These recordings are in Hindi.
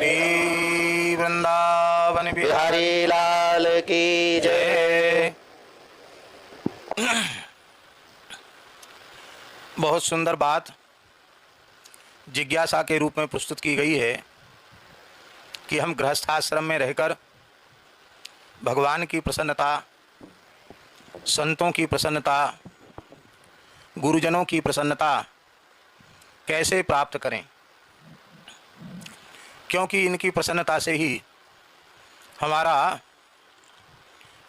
श्री वृंदावन बिहारी लाल की जय। बहुत सुंदर बात जिज्ञासा के रूप में प्रस्तुत की गई है कि हम गृहस्थाश्रम में रहकर भगवान की प्रसन्नता, संतों की प्रसन्नता, गुरुजनों की प्रसन्नता कैसे प्राप्त करें, क्योंकि इनकी प्रसन्नता से ही हमारा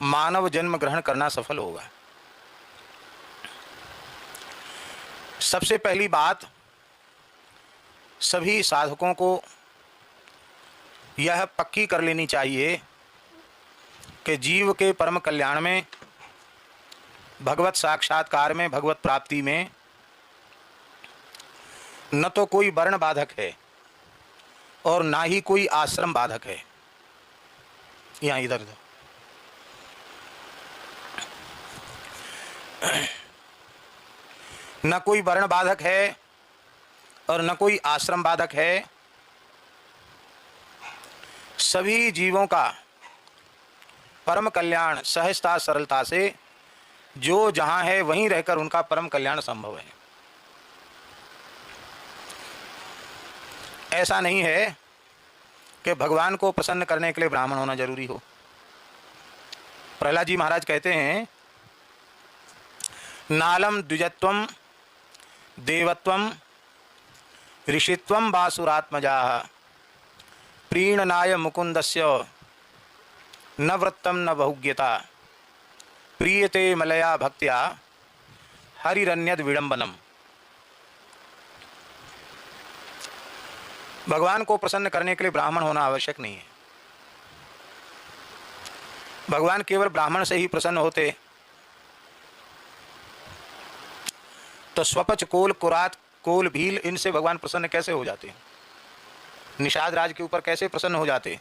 मानव जन्म ग्रहण करना सफल होगा। सबसे पहली बात सभी साधकों को यह पक्की कर लेनी चाहिए कि जीव के परम कल्याण में, भगवत साक्षात्कार में, भगवत प्राप्ति में न तो कोई वर्ण बाधक है और ना ही कोई आश्रम बाधक है। यहाँ इधर दो। न कोई वर्ण बाधक है और न कोई आश्रम बाधक है। सभी जीवों का परम कल्याण सहजता सरलता से जो जहाँ है वहीं रहकर उनका परम कल्याण संभव है। ऐसा नहीं है कि भगवान को प्रसन्न करने के लिए ब्राह्मण होना जरूरी हो। प्रहलाद जी महाराज कहते हैं, नालम द्विजत्वम देवत्वम ऋषित्वम वासुरात्मजा प्रीणनाय मुकुंदस्य न वृत्तम न बहुज्ञता प्रीयते मलया भक्त्या हरिरन्यद विडंबनम। भगवान को प्रसन्न करने के लिए ब्राह्मण होना आवश्यक नहीं है। भगवान केवल ब्राह्मण से ही प्रसन्न होते तो स्वपच, कोल, कुरात, कोल, भील, इनसे भगवान प्रसन्न कैसे हो जाते? निषाद राज के ऊपर कैसे प्रसन्न हो जाते?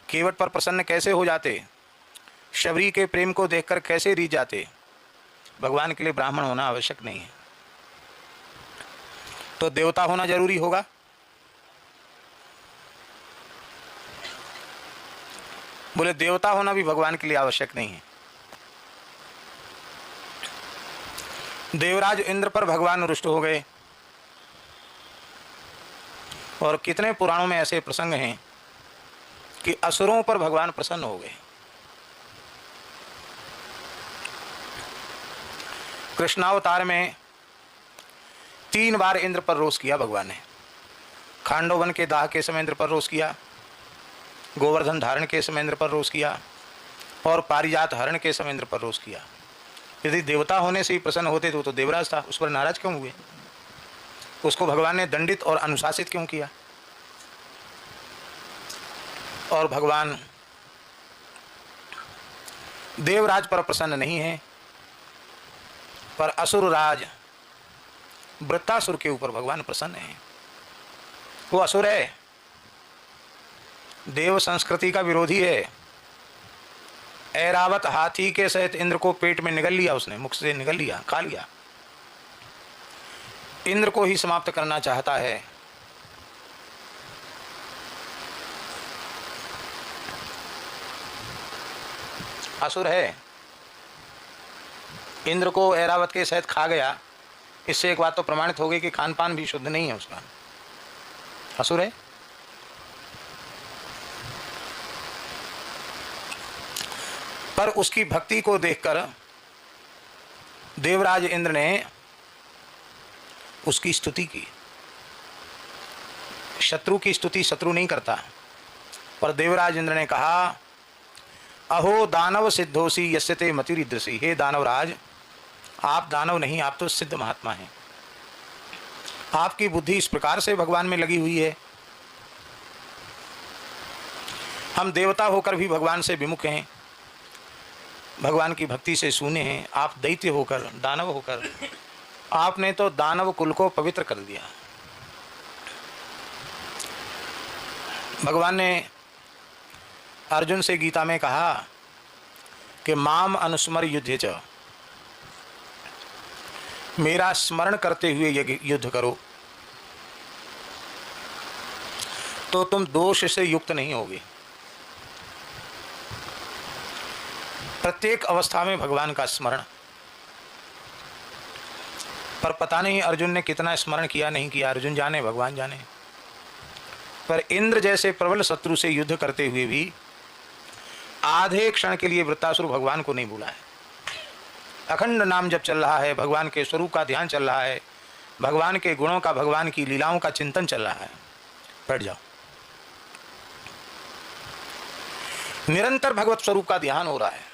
केवट पर प्रसन्न कैसे हो जाते? शबरी के प्रेम को देखकर कैसे रीझ जाते? भगवान के लिए ब्राह्मण होना आवश्यक नहीं है। तो देवता होना जरूरी होगा। बोले देवता होना भी भगवान के लिए आवश्यक नहीं है। देवराज इंद्र पर भगवान रुष्ट हो गए और कितने पुराणों में ऐसे प्रसंग हैं कि असुरों पर भगवान प्रसन्न हो गए। कृष्णावतार में 3 बार इंद्र पर रोष किया भगवान ने। खांडोवन के दाह के समय इंद्र पर रोष किया, गोवर्धन धारण के समय इंद्र पर रोष किया और पारिजात हरण के समय इंद्र पर रोष किया। यदि देवता होने से ही प्रसन्न होते तो देवराज था, उस पर नाराज क्यों हुए? उसको भगवान ने दंडित और अनुशासित क्यों किया? और भगवान देवराज पर प्रसन्न नहीं है, पर असुर राज वृत्तासुर के ऊपर भगवान प्रसन्न है। वो असुर है, देव संस्कृति का विरोधी है। ऐरावत हाथी के सहित इंद्र को पेट में निगल लिया, उसने मुख से निगल लिया, खा लिया। इंद्र को ही समाप्त करना चाहता है। असुर है, इंद्र को ऐरावत के सहित खा गया। इससे एक बात तो प्रमाणित हो गई कि खान पान भी शुद्ध नहीं है उसका। असुर है। पर उसकी भक्ति को देखकर देवराज इंद्र ने उसकी स्तुति की। शत्रु की स्तुति शत्रु नहीं करता, पर देवराज इंद्र ने कहा, अहो दानव सिद्धोसी यस्यते मतिरिदृषि। हे दानवराज, आप दानव नहीं, आप तो सिद्ध महात्मा हैं। आपकी बुद्धि इस प्रकार से भगवान में लगी हुई है। हम देवता होकर भी भगवान से विमुख हैं, भगवान की भक्ति से सूने हैं। आप दैत्य होकर, दानव होकर, आपने तो दानव कुल को पवित्र कर दिया। भगवान ने अर्जुन से गीता में कहा कि माम अनुस्मर युद्धे च, मेरा स्मरण करते हुए युद्ध करो। तो तुम दोष से युक्त नहीं होगे। प्रत्येक अवस्था में भगवान का स्मरण। पर पता नहीं अर्जुन ने कितना स्मरण किया नहीं किया, अर्जुन जाने, भगवान जाने। पर इंद्र जैसे प्रबल शत्रु से युद्ध करते हुए भी आधे क्षण के लिए वृत्तासुर भगवान को नहीं भूला है। अखंड नाम जब चल रहा है, भगवान के स्वरूप का ध्यान चल रहा है, भगवान के गुणों का, भगवान की लीलाओं का चिंतन चल रहा है। बैठ जाओ। निरंतर भगवत स्वरूप का ध्यान हो रहा है।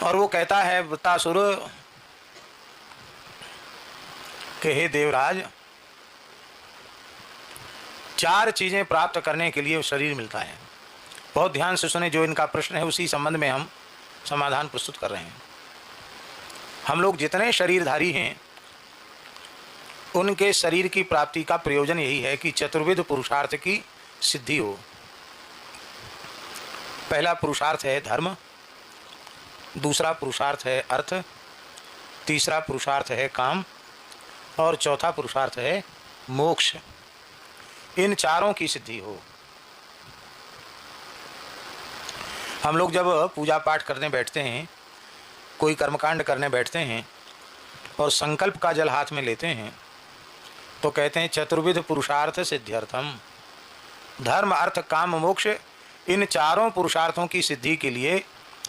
और वो कहता है वृत्तासुर कि हे देवराज, 4 चीजें प्राप्त करने के लिए शरीर मिलता है। बहुत ध्यान से सुने, जो इनका प्रश्न है उसी संबंध में हम समाधान प्रस्तुत कर रहे हैं। हम लोग जितने शरीरधारी हैं उनके शरीर की प्राप्ति का प्रयोजन यही है कि चतुर्विध पुरुषार्थ की सिद्धि हो। पहला पुरुषार्थ है धर्म, दूसरा पुरुषार्थ है अर्थ, तीसरा पुरुषार्थ है काम और चौथा पुरुषार्थ है मोक्ष। इन चारों की सिद्धि हो। हम लोग जब पूजा पाठ करने बैठते हैं, कोई कर्मकांड करने बैठते हैं और संकल्प का जल हाथ में लेते हैं तो कहते हैं चतुर्विध पुरुषार्थ सिद्ध्यर्थम। धर्म अर्थ काम मोक्ष, इन चारों पुरुषार्थों की सिद्धि के लिए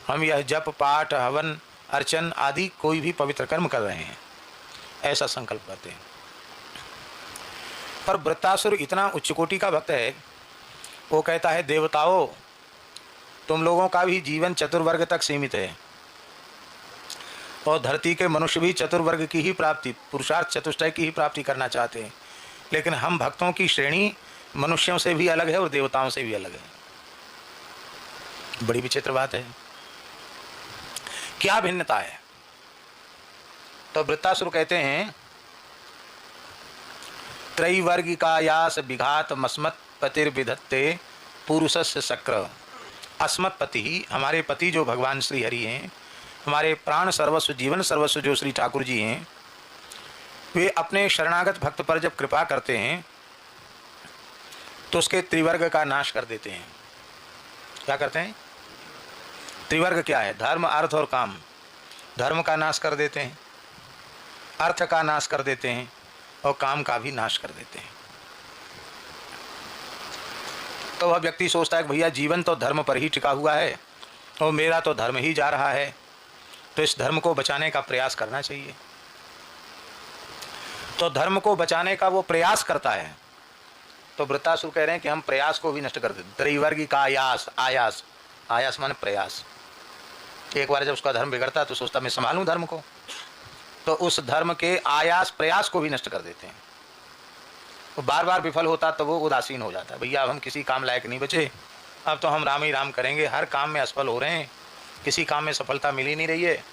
हम यह जप पाठ हवन अर्चन आदि कोई भी पवित्र कर्म कर रहे हैं, ऐसा संकल्प करते हैं। पर वृत्तासुर इतना उच्च कोटि का भक्त है, वो कहता है देवताओं, तुम लोगों का भी जीवन चतुर्वर्ग तक सीमित है और धरती के मनुष्य भी चतुर्वर्ग की ही प्राप्ति, पुरुषार्थ चतुष्टय की ही प्राप्ति करना चाहते हैं। लेकिन हम भक्तों की श्रेणी मनुष्यों से भी अलग है और देवताओं से भी अलग है। बड़ी विचित्र बात है। क्या भिन्नता है? तो वृत्तासुर कहते हैं त्रैवर्गिकायास विघात मस्मत् पतिर्विधत्ते पुरुषस्य शक्र। अस्मत् पति, हमारे पति जो भगवान श्री हरि हैं, हमारे प्राण सर्वस्व जीवन सर्वस्व जो श्री ठाकुर जी हैं, वे अपने शरणागत भक्त पर जब कृपा करते हैं तो उसके त्रिवर्ग का नाश कर देते हैं। क्या करते हैं? त्रिवर्ग क्या है? धर्म अर्थ और काम। धर्म का नाश कर देते हैं, अर्थ का नाश कर देते हैं और काम का भी नाश कर देते हैं। तो वह व्यक्ति सोचता है कि भैया जीवन तो धर्म पर ही टिका हुआ है और मेरा तो धर्म ही जा रहा है, तो इस धर्म को बचाने का प्रयास करना चाहिए। तो धर्म को बचाने का वो प्रयास करता है। तो वृत्तासुर कह रहे हैं कि हम प्रयास को भी नष्ट कर देते। त्रैवर्गी का आयास, आयास, आयास माने प्रयास। एक बार जब उसका धर्म बिगड़ता है तो सोचता मैं संभालूं धर्म को, तो उस धर्म के आयास प्रयास को भी नष्ट कर देते हैं। वो बार बार विफल होता तो वो उदासीन हो जाता है। भैया अब हम किसी काम लायक नहीं बचे, अब तो हम राम ही राम करेंगे, हर काम में असफल हो रहे हैं, किसी काम में सफलता मिल ही नहीं रही है।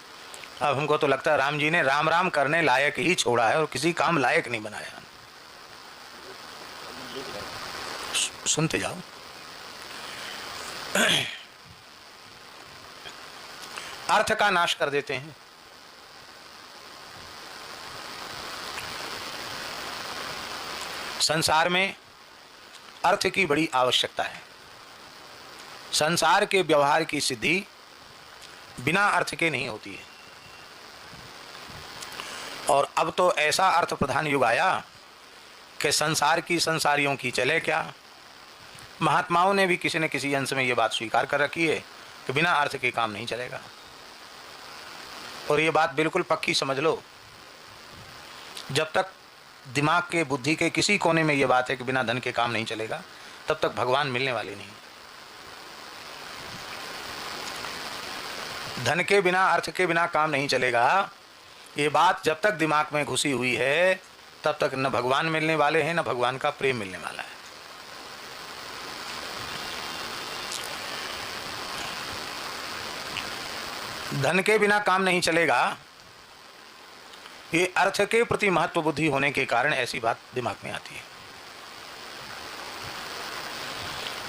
अब हमको तो लगता है राम जी ने राम राम करने लायक ही छोड़ा है और किसी काम लायक नहीं बनाया। सुनते जाओ। अर्थ का नाश कर देते हैं। संसार में अर्थ की बड़ी आवश्यकता है। संसार के व्यवहार की सिद्धि बिना अर्थ के नहीं होती है। और अब तो ऐसा अर्थ प्रधान युग आया कि संसार की संसारियों की चले क्या। महात्माओं ने भी किसी न किसी अंश में ये बात स्वीकार कर रखी है कि बिना अर्थ के काम नहीं चलेगा। और ये बात बिल्कुल पक्की समझ लो, जब तक दिमाग के बुद्धि के किसी कोने में ये बात है कि बिना धन के काम नहीं चलेगा, तब तक भगवान मिलने वाले नहीं। धन के बिना अर्थ के बिना काम नहीं चलेगा, ये बात जब तक दिमाग में घुसी हुई है तब तक न भगवान मिलने वाले हैं न भगवान का प्रेम मिलने वाला है। धन के बिना काम नहीं चलेगा, ये अर्थ के प्रति महत्व बुद्धि होने के कारण ऐसी बात दिमाग में आती है।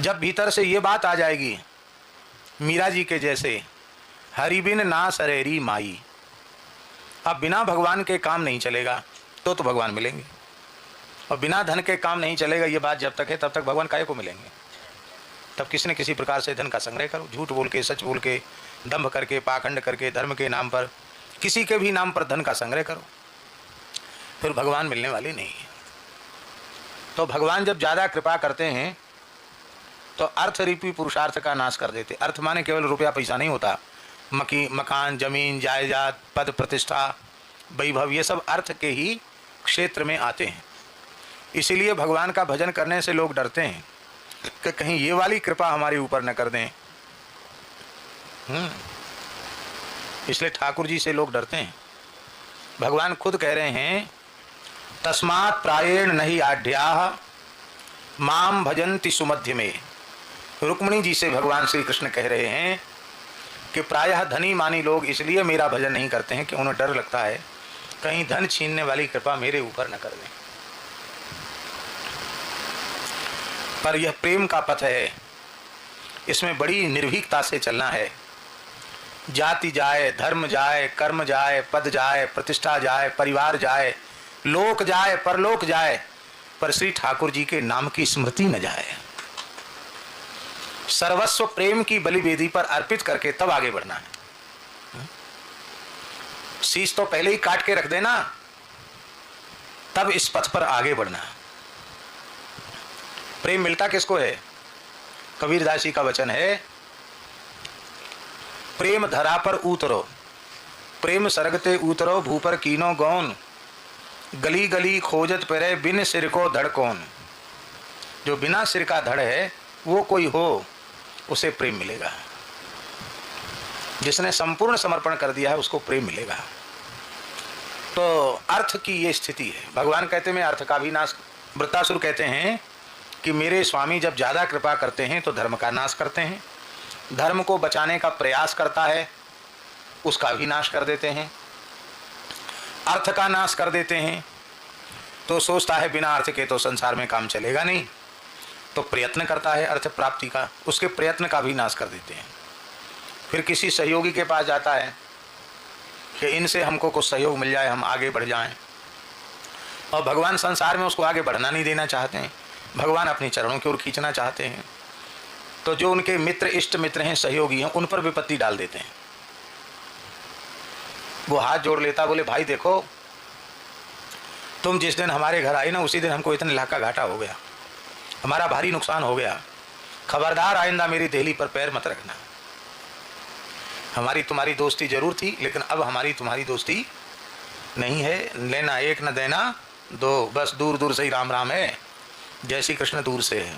जब भीतर से ये बात आ जाएगी, मीरा जी के जैसे हरि बिन ना सरेरी माई, अब बिना भगवान के काम नहीं चलेगा, तो भगवान मिलेंगे। और बिना धन के काम नहीं चलेगा, ये बात जब तक है तब तक भगवान काहे को मिलेंगे। तब किसी न किसी प्रकार से धन का संग्रह करो, झूठ बोल के, सच बोल के, दंभ करके, पाखंड करके, धर्म के नाम पर, किसी के भी नाम पर धन का संग्रह करो, फिर भगवान मिलने वाले नहीं है। तो भगवान जब ज़्यादा कृपा करते हैं तो अर्थ रूपी पुरुषार्थ का नाश कर देते। अर्थ माने केवल रुपया पैसा नहीं होता, मकान, जमीन, जायदाद, पद, प्रतिष्ठा, वैभव, ये सब अर्थ के ही क्षेत्र में आते हैं। इसीलिए भगवान का भजन करने से लोग डरते हैं कि कहीं ये वाली कृपा हमारे ऊपर न कर दें। इसलिए ठाकुर जी से लोग डरते हैं। भगवान खुद कह रहे हैं, तस्मात् प्रायेण नहीं आढ्याः माम भजन्ति सुमध्य में। रुक्मिणी जी से भगवान श्री कृष्ण कह रहे हैं कि प्रायः धनी मानी लोग इसलिए मेरा भजन नहीं करते हैं कि उन्हें डर लगता है कहीं धन छीनने वाली कृपा मेरे ऊपर न कर दें। पर यह प्रेम का पथ है, इसमें बड़ी निर्भीकता से चलना है। जाति जाए, धर्म जाए, कर्म जाए, पद जाए, प्रतिष्ठा जाए, परिवार जाए, लोक जाए, परलोक जाए, पर श्री ठाकुर जी के नाम की स्मृति न जाए। सर्वस्व प्रेम की बलिवेदी पर अर्पित करके तब आगे बढ़ना है। शीश तो पहले ही काट के रख देना, तब इस पथ पर आगे बढ़ना। प्रेम मिलता किसको है? कबीरदास जी का वचन है, प्रेम धरा पर उतरो, प्रेम सरगते उतरो, भूपर कीनो गौन, गली गली खोजत परे, बिन सिर को धड़ कौन। जो बिना सिर का धड़ है वो कोई हो, उसे प्रेम मिलेगा। जिसने संपूर्ण समर्पण कर दिया है उसको प्रेम मिलेगा। तो अर्थ की ये स्थिति है। भगवान कहते हैं मैं अर्थ का भी नाश। वृत्तासुर कहते हैं कि मेरे स्वामी जब ज़्यादा कृपा करते हैं तो धर्म का नाश करते हैं, धर्म को बचाने का प्रयास करता है उसका भी नाश कर देते हैं, अर्थ का नाश कर देते हैं। तो सोचता है बिना अर्थ के तो संसार में काम चलेगा नहीं, तो प्रयत्न करता है अर्थ प्राप्ति का, उसके प्रयत्न का भी नाश कर देते हैं। फिर किसी सहयोगी के पास जाता है कि इनसे हमको कुछ सहयोग मिल जाए, हम आगे बढ़ जाएं। और भगवान संसार में उसको आगे बढ़ना नहीं देना चाहते हैं, भगवान अपने चरणों की ओर खींचना चाहते हैं। तो जो उनके मित्र, इष्ट मित्र हैं, सहयोगी हैं, उन पर विपत्ति डाल देते हैं। वो हाथ जोड़ लेता, बोले भाई देखो तुम जिस दिन हमारे घर आए ना उसी दिन हमको इतने लाख का घाटा हो गया, हमारा भारी नुकसान हो गया, खबरदार आइंदा मेरी देहली पर पैर मत रखना। हमारी तुम्हारी दोस्ती जरूर थी लेकिन अब हमारी तुम्हारी दोस्ती नहीं है, लेना एक न देना दो, बस दूर दूर से ही राम राम है, जय श्री कृष्ण दूर से है।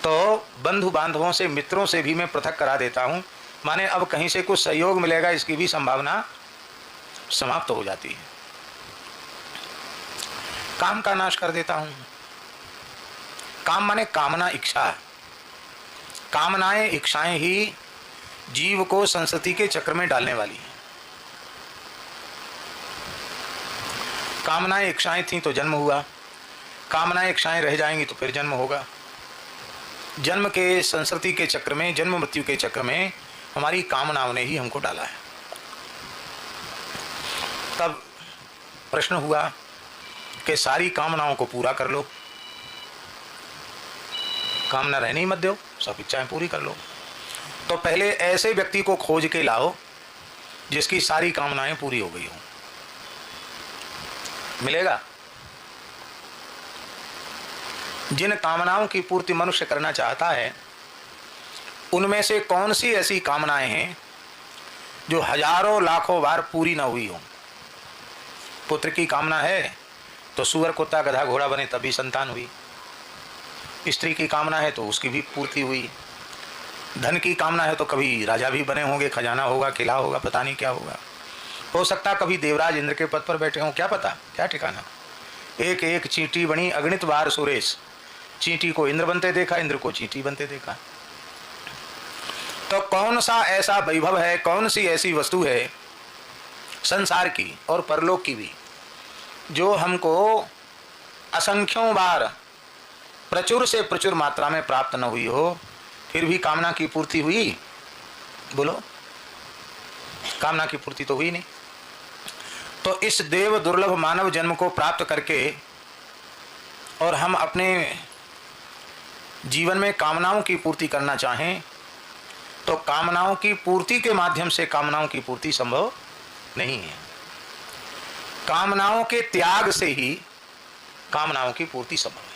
तो बंधु बांधवों से, मित्रों से भी मैं पृथक करा देता हूँ, माने अब कहीं से कुछ सहयोग मिलेगा इसकी भी संभावना समाप्त हो जाती है। काम का नाश कर देता हूँ। काम माने कामना, इच्छा। कामनाएं, इच्छाएं ही जीव को संस्कृति के चक्र में डालने वाली हैं। कामनाएं, इच्छाएं थी तो जन्म हुआ, कामनाएं, इच्छाएं रह जाएंगी तो फिर जन्म होगा। जन्म के संस्कृति के चक्र में, जन्म मृत्यु के चक्र में हमारी कामनाओं ने ही हमको डाला है। तब प्रश्न हुआ कि सारी कामनाओं को पूरा कर लो, कामना रहने ही मत दो, सब इच्छाएं पूरी कर लो। तो पहले ऐसे व्यक्ति को खोज के लाओ जिसकी सारी कामनाएं पूरी हो गई हो। मिलेगा? जिन कामनाओं की पूर्ति मनुष्य करना चाहता है उनमें से कौन सी ऐसी कामनाएं हैं जो हजारों लाखों बार पूरी ना हुई हो? पुत्र की कामना है तो सुअर, कुत्ता, गधा, घोड़ा बने तभी संतान हुई। स्त्री की कामना है तो उसकी भी पूर्ति हुई। धन की कामना है तो कभी राजा भी बने होंगे, खजाना होगा, किला होगा, पता नहीं क्या होगा। हो सकता कभी देवराज इंद्र के पद पर बैठे हों, क्या पता, क्या ठिकाना। एक एक चींटी बनी अगणित बार सुरेश, चींटी को इंद्र बनते देखा, इंद्र को चींटी बनते देखा। तो कौन सा ऐसा वैभव है, कौन सी ऐसी वस्तु है संसार की और परलोक की भी जो हमको असंख्यों बार प्रचुर से प्रचुर मात्रा में प्राप्त न हुई हो, फिर भी कामना की पूर्ति हुई? बोलो, कामना की पूर्ति तो हुई नहीं। तो इस देव दुर्लभ मानव जन्म को प्राप्त करके और हम अपने जीवन में कामनाओं की पूर्ति करना चाहें तो कामनाओं की पूर्ति के माध्यम से कामनाओं की पूर्ति संभव नहीं है। कामनाओं के त्याग से ही कामनाओं की पूर्ति संभव है।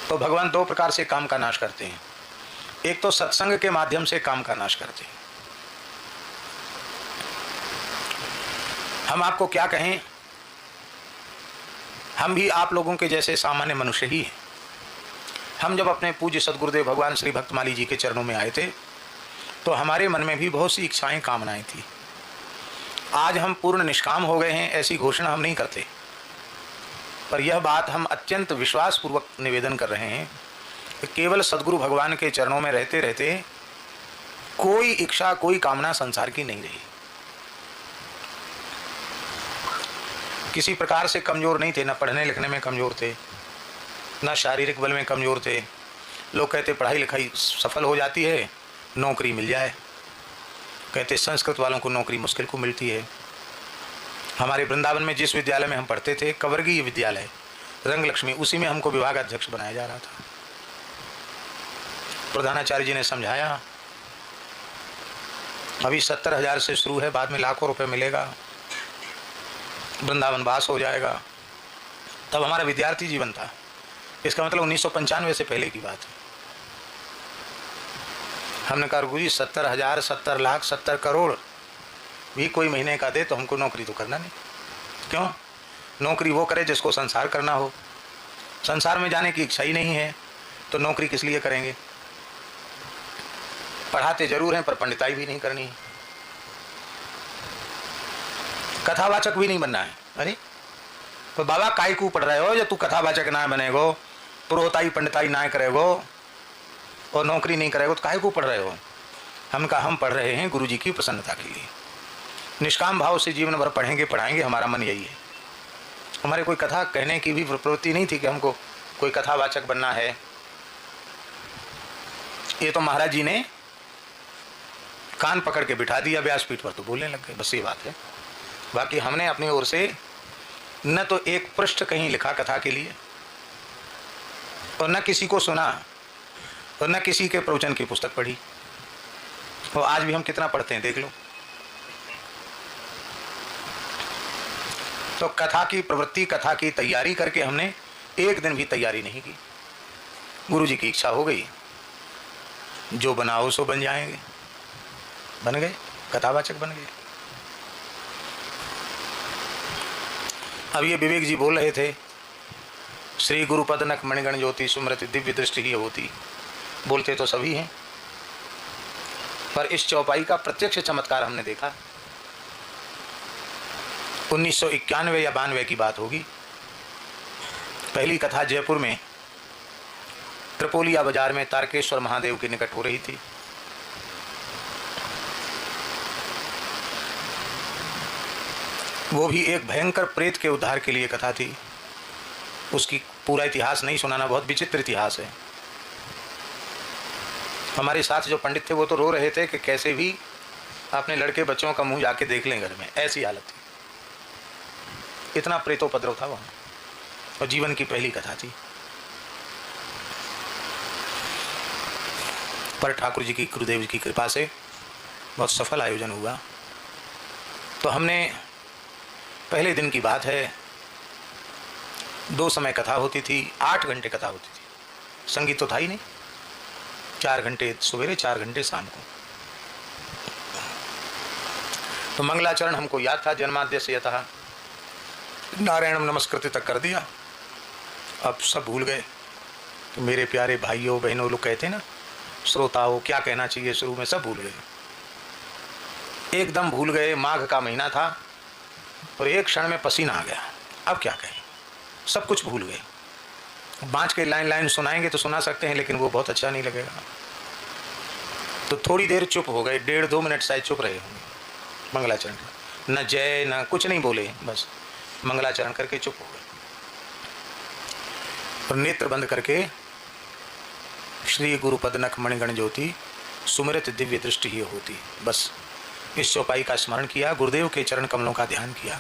तो भगवान दो प्रकार से काम का नाश करते हैं। एक तो सत्संग के माध्यम से काम का नाश करते हैं। हम आपको क्या कहें, हम भी आप लोगों के जैसे सामान्य मनुष्य ही हैं। हम जब अपने पूज्य सदगुरुदेव भगवान श्री भक्तमाली जी के चरणों में आए थे तो हमारे मन में भी बहुत सी इच्छाएं कामनाएं थी। आज हम पूर्ण निष्काम हो गए हैं ऐसी घोषणा हम नहीं करते, पर यह बात हम अत्यंत विश्वासपूर्वक निवेदन कर रहे हैं कि केवल सदगुरु भगवान के चरणों में रहते रहते कोई इच्छा कोई कामना संसार की नहीं रही। किसी प्रकार से कमज़ोर नहीं थे, न पढ़ने लिखने में कमज़ोर थे, न शारीरिक बल में कमज़ोर थे। लोग कहते पढ़ाई लिखाई सफल हो जाती है, नौकरी मिल जाए। कहते संस्कृत वालों को नौकरी मुश्किल को मिलती है। हमारे वृंदावन में जिस विद्यालय में हम पढ़ते थे, कवर्गीय विद्यालय रंग लक्ष्मी, उसी में हमको विभागाध्यक्ष बनाया जा रहा था। प्रधानाचार्य जी ने समझाया अभी 70,000 से शुरू है, बाद में लाखों रुपए मिलेगा, वृंदावन वास हो जाएगा। तब हमारा विद्यार्थी जीवन था, इसका मतलब 1995 से पहले की बात है। हमने कहा गुरु जी 70,000, 70 लाख, 70 करोड़ भी कोई महीने का दे तो हमको नौकरी तो करना नहीं। क्यों? नौकरी वो करे जिसको संसार करना हो। संसार में जाने की इच्छा ही नहीं है तो नौकरी किस लिए करेंगे? पढ़ाते जरूर हैं पर पंडिताई भी नहीं करनी है, कथावाचक भी नहीं बनना है। अरे तो बाबा काय को पढ़ रहे हो जो तू कथावाचक ना बनेगो, पुरोहिताई पंडिताई ना करेगो और नौकरी नहीं करेगो तो काय को पढ़ रहे हो? हम कहा हम पढ़ रहे हैं गुरु जी की प्रसन्नता के लिए। निष्काम भाव से जीवन भर पढ़ेंगे पढ़ाएंगे, हमारा मन यही है। हमारे कोई कथा कहने की भी प्रवृत्ति नहीं थी कि हमको कोई कथावाचक बनना है। ये तो महाराज जी ने कान पकड़ के बिठा दिया व्यासपीठ पर तो बोलने लग गए, बस ये बात है। बाकी हमने अपनी ओर से न तो एक पृष्ठ कहीं लिखा कथा के लिए और न किसी को सुना और न किसी के प्रवचन की पुस्तक पढ़ी। और आज भी हम कितना पढ़ते हैं देख लो। तो कथा की प्रवृत्ति, कथा की तैयारी करके हमने एक दिन भी तैयारी नहीं की। गुरु जी की इच्छा हो गई, जो बनाओ सो बन जाएंगे, बन गए, कथावाचक बन गए। अब ये विवेक जी बोल रहे थे श्री गुरुपद नख मणिगण ज्योति सुमृति दिव्य दृष्टि ही होती। बोलते तो सभी हैं पर इस चौपाई का प्रत्यक्ष चमत्कार हमने देखा। 1991 या 92 की बात होगी। पहली कथा जयपुर में त्रिपोलिया बाजार में तारकेश्वर महादेव के निकट हो रही थी। वो भी एक भयंकर प्रेत के उद्धार के लिए कथा थी। उसकी पूरा इतिहास नहीं सुनाना, बहुत विचित्र इतिहास है। हमारे साथ जो पंडित थे वो तो रो रहे थे कि कैसे भी अपने लड़के बच्चों का मुंह जाके देख लें घर में, ऐसी हालत थी। इतना प्रेतोपद्रव था वहाँ और जीवन की पहली कथा थी। पर ठाकुर जी की, गुरुदेव जी की कृपा से बहुत सफल आयोजन हुआ। तो हमने पहले दिन की बात है, 2 समय कथा होती थी, 8 घंटे कथा होती थी। संगीत तो था ही नहीं, 4 घंटे सवेरे 4 घंटे शाम को। तो मंगलाचरण हमको याद था, जन्माद्य से यथा नारायण नमस्कृत तक कर दिया। अब सब भूल गए। तो मेरे प्यारे भाइयों बहनों, लोग कहते ना श्रोताओं, क्या कहना चाहिए शुरू में, सब भूल गए, एकदम भूल गए। माघ का महीना था और एक क्षण में पसीना आ गया। अब क्या कहें, सब कुछ भूल गए। बाँच के लाइन लाइन सुनाएंगे तो सुना सकते हैं, लेकिन वो बहुत अच्छा नहीं लगेगा। तो थोड़ी देर चुप हो गए, 1.5-2 मिनट शायद चुप रहे होंगे। मंगलाचरण न जय न कुछ नहीं बोले, बस मंगलाचरण करके चुप हो गए और नेत्र बंद करके श्री गुरुपद नख मणिगण ज्योति सुमृत दिव्य दृष्टि ही होती, बस इस चौपाई का स्मरण किया, गुरुदेव के चरण कमलों का ध्यान किया।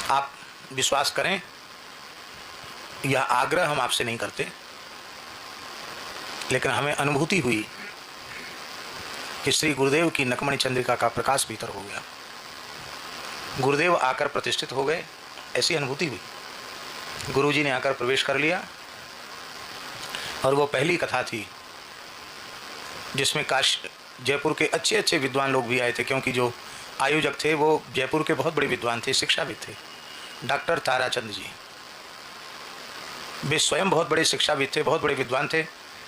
आप विश्वास करें, यह आग्रह हम आपसे नहीं करते, लेकिन हमें अनुभूति हुई कि श्री गुरुदेव की नकमणि चंद्रिका का प्रकाश भीतर हो गया, गुरुदेव आकर प्रतिष्ठित हो गए, ऐसी अनुभूति हुई। गुरुजी ने आकर प्रवेश कर लिया और वो पहली कथा थी जिसमें जयपुर के अच्छे अच्छे विद्वान लोग भी आए थे, क्योंकि जो आयोजक थे वो जयपुर के बहुत बड़े विद्वान थे, शिक्षाविद थे, डॉक्टर ताराचंद जी। वे स्वयं बहुत बड़े शिक्षाविद थे, बहुत बड़े विद्वान थे,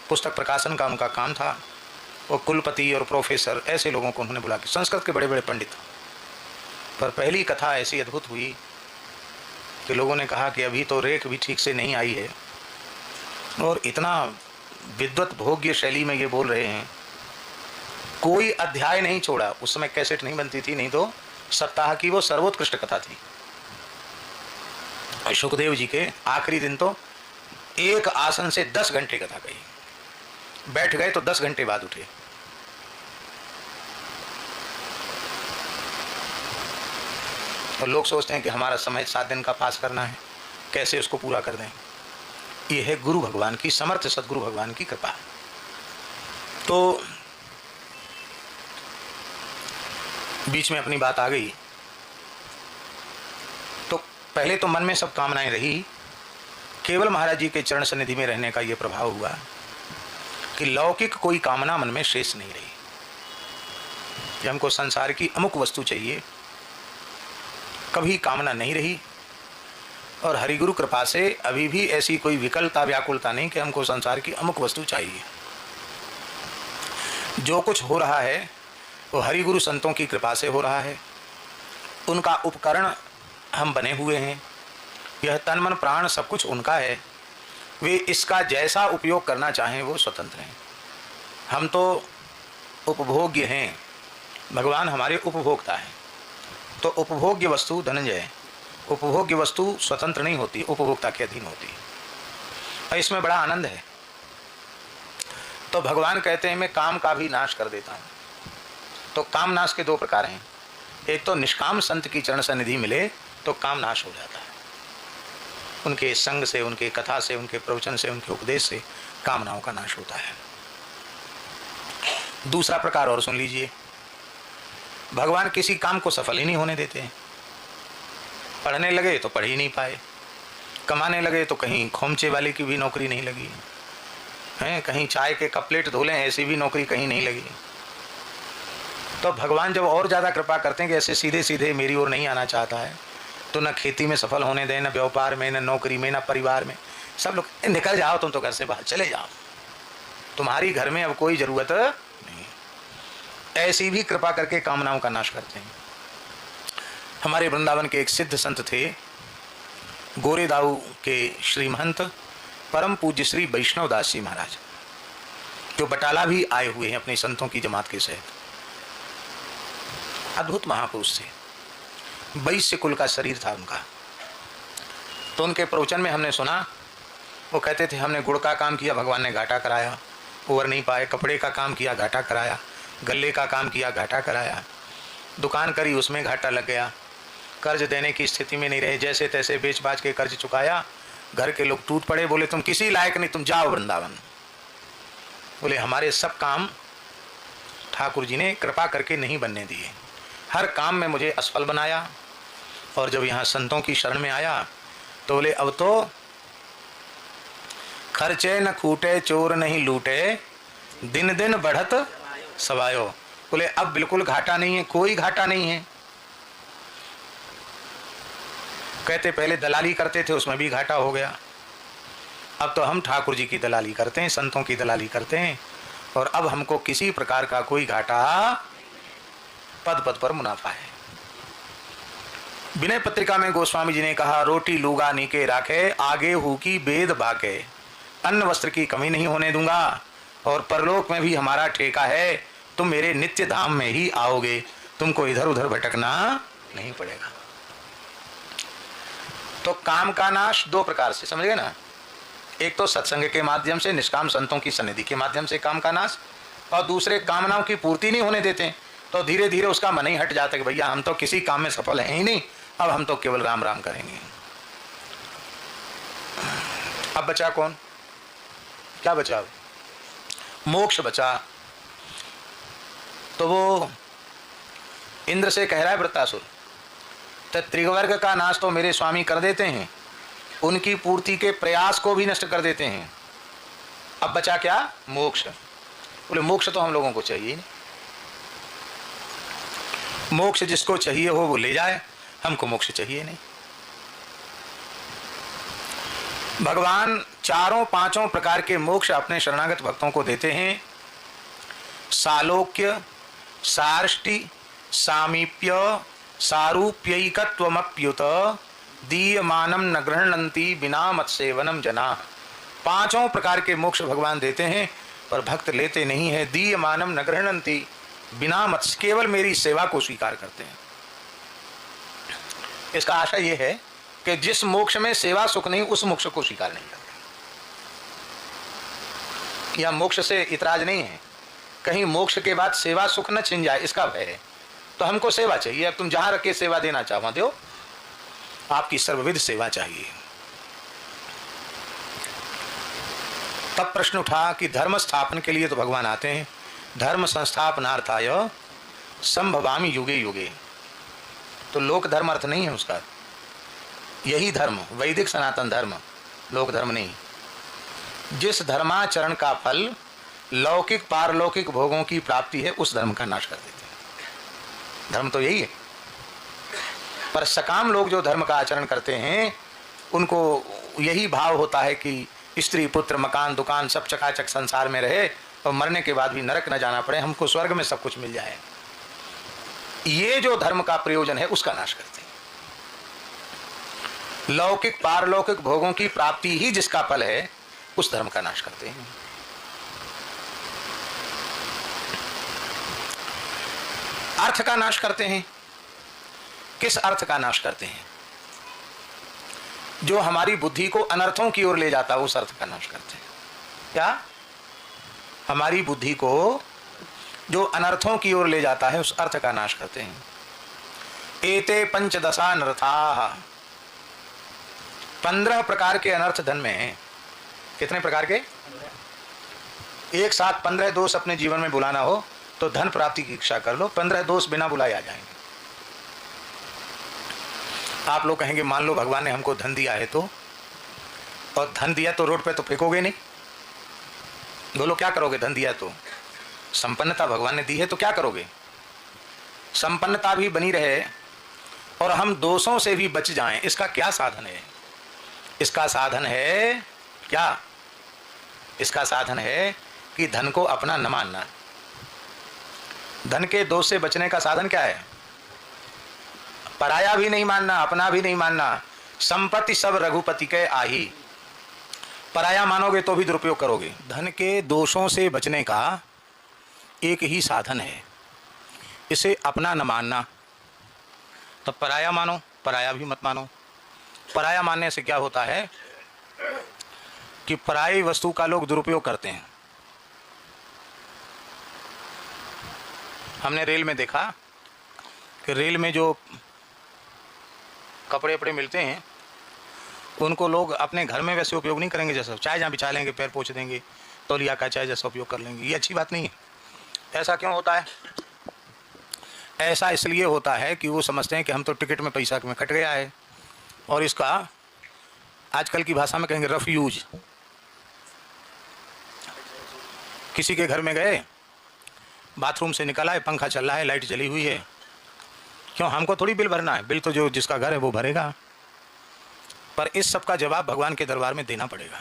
पुस्तक प्रकाशन का उनका काम था। वो कुलपति और प्रोफेसर ऐसे लोगों को उन्होंने बुला के, संस्कृत के बड़े बड़े पंडित। पर पहली कथा ऐसी अद्भुत हुई कि लोगों ने कहा कि अभी तो रेख भी ठीक से नहीं आई है और इतना विद्वत भोग्य शैली में ये बोल रहे हैं, कोई अध्याय नहीं छोड़ा। उस समय कैसेट नहीं बनती थी, नहीं तो सप्ताह की वो सर्वोत्कृष्ट कथा थी। सुखदेव जी के आखिरी दिन तो एक आसन से 10 घंटे कथा कही, बैठ गए तो 10 घंटे बाद उठे। और लोग सोचते हैं कि हमारा समय 7 दिन का पास करना है, कैसे उसको पूरा कर दें। ये है गुरु भगवान की, समर्थ सदगुरु भगवान की कृपा। तो बीच में अपनी बात आ गई, तो पहले तो मन में सब कामनाएं रही, केवल महाराज जी के चरण सन्निधि में रहने का ये प्रभाव हुआ कि लौकिक कोई कामना मन में शेष नहीं रही कि हमको संसार की अमुक वस्तु चाहिए, कभी कामना नहीं रही। और हरिगुरु कृपा से अभी भी ऐसी कोई विकलता व्याकुलता नहीं कि हमको संसार की अमुक वस्तु चाहिए। जो कुछ हो रहा है वो हरिगुरु संतों की कृपा से हो रहा है, उनका उपकरण हम बने हुए हैं। यह तन मन प्राण सब कुछ उनका है, वे इसका जैसा उपयोग करना चाहें वो स्वतंत्र हैं। हम तो उपभोग्य हैं, भगवान हमारे उपभोक्ता हैं। तो उपभोग्य वस्तु, धनंजय, उपभोग्य वस्तु स्वतंत्र नहीं होती, उपभोक्ता के अधीन होती है, और इसमें बड़ा आनंद है। तो भगवान कहते हैं मैं काम का भी नाश कर देता हूँ। तो काम नाश के 2 प्रकार हैं, एक तो निष्काम संत की चरण सन्निधि मिले तो काम नाश हो जाता है, उनके संग से, उनके कथा से, उनके प्रवचन से, उनके उपदेश से कामनाओं का नाश होता है। दूसरा प्रकार और सुन लीजिए, भगवान किसी काम को सफल ही नहीं होने देते हैं। पढ़ने लगे तो पढ़ ही नहीं पाए, कमाने लगे तो कहीं खोमचे वाले की भी नौकरी नहीं लगी है, कहीं चाय के कप प्लेट धो लें ऐसी भी नौकरी कहीं नहीं लगी। तो भगवान जब और ज़्यादा कृपा करते हैं कि ऐसे सीधे सीधे मेरी ओर नहीं आना चाहता है, तो न खेती में सफल होने दें, न व्यापार में, न नौकरी में, न परिवार में। सब लोग निकल जाओ, तुम तो घर से बाहर चले जाओ, तुम्हारी घर में अब कोई ज़रूरत नहीं। ऐसी भी कृपा करके कामनाओं का नाश करते हैं। हमारे वृंदावन के एक सिद्ध संत थे, गोरेदाऊ के श्री महंत परम पूज्य श्री वैष्णव दास जी महाराज, जो बटाला भी आए हुए हैं अपने संतों की जमात के सहित। अद्भुत महापुरुष थे, वैश्य कुल का शरीर था उनका। तो उनके प्रवचन में हमने सुना, वो कहते थे हमने गुड़ का काम किया, भगवान ने घाटा कराया, उबर नहीं पाए। कपड़े का काम किया, घाटा कराया। गले का काम किया, घाटा कराया। दुकान करी, उसमें घाटा लग गया। कर्ज देने की स्थिति में नहीं रहे, जैसे तैसे बेच बाच के कर्ज चुकाया। घर के लोग टूट पड़े, बोले तुम किसी लायक नहीं, तुम जाओ वृंदावन। बोले हमारे सब काम ठाकुर जी ने कृपा करके नहीं बनने दिए, हर काम में मुझे असफल बनाया। और जब यहाँ संतों की शरण में आया तो बोले अब तो खर्चे न खूटे, चोर नहीं लूटे, दिन दिन बढ़त सवायो। बोले अब बिल्कुल घाटा नहीं है, कोई घाटा नहीं है। कहते पहले दलाली करते थे, उसमें भी घाटा हो गया। अब तो हम ठाकुर जी की दलाली करते हैं, संतों की दलाली करते हैं, और अब हमको किसी प्रकार का कोई घाटा, पद पद पर मुनाफा है। विनय पत्रिका में गोस्वामी जी ने कहा, रोटी लूगा नीके राखे, आगे हु की बेद भाके, अन्न वस्त्र की कमी नहीं होने दूंगा, और परलोक में भी हमारा ठेका है, तुम मेरे नित्य धाम में ही आओगे, तुमको इधर उधर भटकना नहीं पड़ेगा। तो काम का नाश 2 प्रकार से, समझ गए ना। एक तो सत्संग के माध्यम से, निष्काम संतों की सन्निधि के माध्यम से काम का नाश, और दूसरे कामनाओं की पूर्ति नहीं होने देते, तो धीरे धीरे उसका मन ही हट जाता है कि भैया हम तो किसी काम में सफल हैं ही नहीं, अब हम तो केवल राम राम करेंगे। अब बचा कौन? क्या बचा? मोक्ष बचा। तो वो इंद्र से कह रहा है वृत्तासुर, तो त्रिवर्ग का नाश तो मेरे स्वामी कर देते हैं, उनकी पूर्ति के प्रयास को भी नष्ट कर देते हैं, अब बचा क्या? मोक्ष। बोले मोक्ष तो हम लोगों को चाहिए नहीं, मोक्ष जिसको चाहिए हो वो ले जाए, हमको मोक्ष चाहिए नहीं। भगवान चारों पांचों प्रकार के मोक्ष अपने शरणागत भक्तों को देते हैं। सालोक्य, सार्ष्टि, सामीप्य, सारूप्यैकत्वमप्युत दीयमानम न गृह्णन्ति बिना मत सेवनम जना। पांचों प्रकार के मोक्ष भगवान देते हैं, पर भक्त लेते नहीं है। दीयमानम न गृह्णन्ति बिना मत, केवल मेरी सेवा को स्वीकार करते हैं। इसका आशय यह है कि जिस मोक्ष में सेवा सुख नहीं, उस मोक्ष को स्वीकार नहीं करते। यह मोक्ष से इतराज नहीं है, कहीं मोक्ष के बाद सेवा सुख न छिन जाए, इसका भय है। तो हमको सेवा चाहिए, अब तुम जहां रख के सेवा देना चाहो दो, आपकी सर्वविध सेवा चाहिए। तब प्रश्न उठा कि धर्म स्थापन के लिए तो भगवान आते हैं, धर्म संस्थापनार्थाय संभवामि युगे युगे। तो लोक धर्म अर्थ नहीं है उसका, यही धर्म वैदिक सनातन धर्म, लोक धर्म नहीं। जिस धर्माचरण का फल लौकिक पारलौकिक भोगों की प्राप्ति है, उस धर्म का नाश कर देते हैं। धर्म तो यही है। पर सकाम लोग जो धर्म का आचरण करते हैं, उनको यही भाव होता है कि स्त्री पुत्र मकान दुकान सब चकाचक संसार में रहे और मरने के बाद भी नरक न जाना पड़े, हमको स्वर्ग में सब कुछ मिल जाए। ये जो धर्म का प्रयोजन है उसका नाश करते हैं। लौकिक पारलौकिक भोगों की प्राप्ति ही जिसका फल है, उस धर्म का नाश करते हैं। अर्थ का नाश करते हैं। किस अर्थ का नाश करते हैं? जो हमारी बुद्धि को अनर्थों की ओर ले जाता है, उस अर्थ का नाश करते हैं। क्या? हमारी बुद्धि को जो अनर्थों की ओर ले जाता है, उस अर्थ का नाश करते हैं। एते पंचदशानर्थाः, 15 प्रकार के अनर्थ धन में हैं। कितने प्रकार के? एक साथ 15 दोष अपने जीवन में बुलाना हो तो धन प्राप्ति की इच्छा कर लो, 15 दोष बिना बुलाए आ जाएंगे। आप लोग कहेंगे मान लो भगवान ने हमको धन दिया है तो, और धन दिया तो रोड पे तो फेंकोगे नहीं। बोलो क्या करोगे? धन दिया तो, संपन्नता भगवान ने दी है तो क्या करोगे? संपन्नता भी बनी रहे और हम दोषों से भी बच जाएं, इसका क्या साधन है? इसका साधन है क्या? इसका साधन है कि धन को अपना न मानना। धन के दोष से बचने का साधन क्या है? पराया भी नहीं मानना, अपना भी नहीं मानना। संपत्ति सब रघुपति के आही। पराया मानोगे तो भी दुरुपयोग करोगे। धन के दोषों से बचने का एक ही साधन है, इसे अपना न मानना। तब पराया मानो, पराया भी मत मानो। पराया मानने से क्या होता है कि पराई वस्तु का लोग दुरुपयोग करते हैं। हमने रेल में देखा कि रेल में जो कपड़े वपड़े मिलते हैं, उनको लोग अपने घर में वैसे उपयोग नहीं करेंगे। जैसा चाय जहाँ बिछा लेंगे, पैर पोंछ देंगे, तौलिया का चाय जैसा उपयोग कर लेंगे। ये अच्छी बात नहीं है। ऐसा क्यों होता है? ऐसा इसलिए होता है कि वो समझते हैं कि हम तो टिकट में पैसा में कट गया है, और इसका आजकल की भाषा में कहेंगे रफ यूज। किसी के घर में गए, बाथरूम से निकला है, पंखा चल रहा है, लाइट जली हुई है, क्यों? हमको थोड़ी बिल भरना है, बिल तो जो जिसका घर है वो भरेगा। पर इस सब का जवाब भगवान के दरबार में देना पड़ेगा।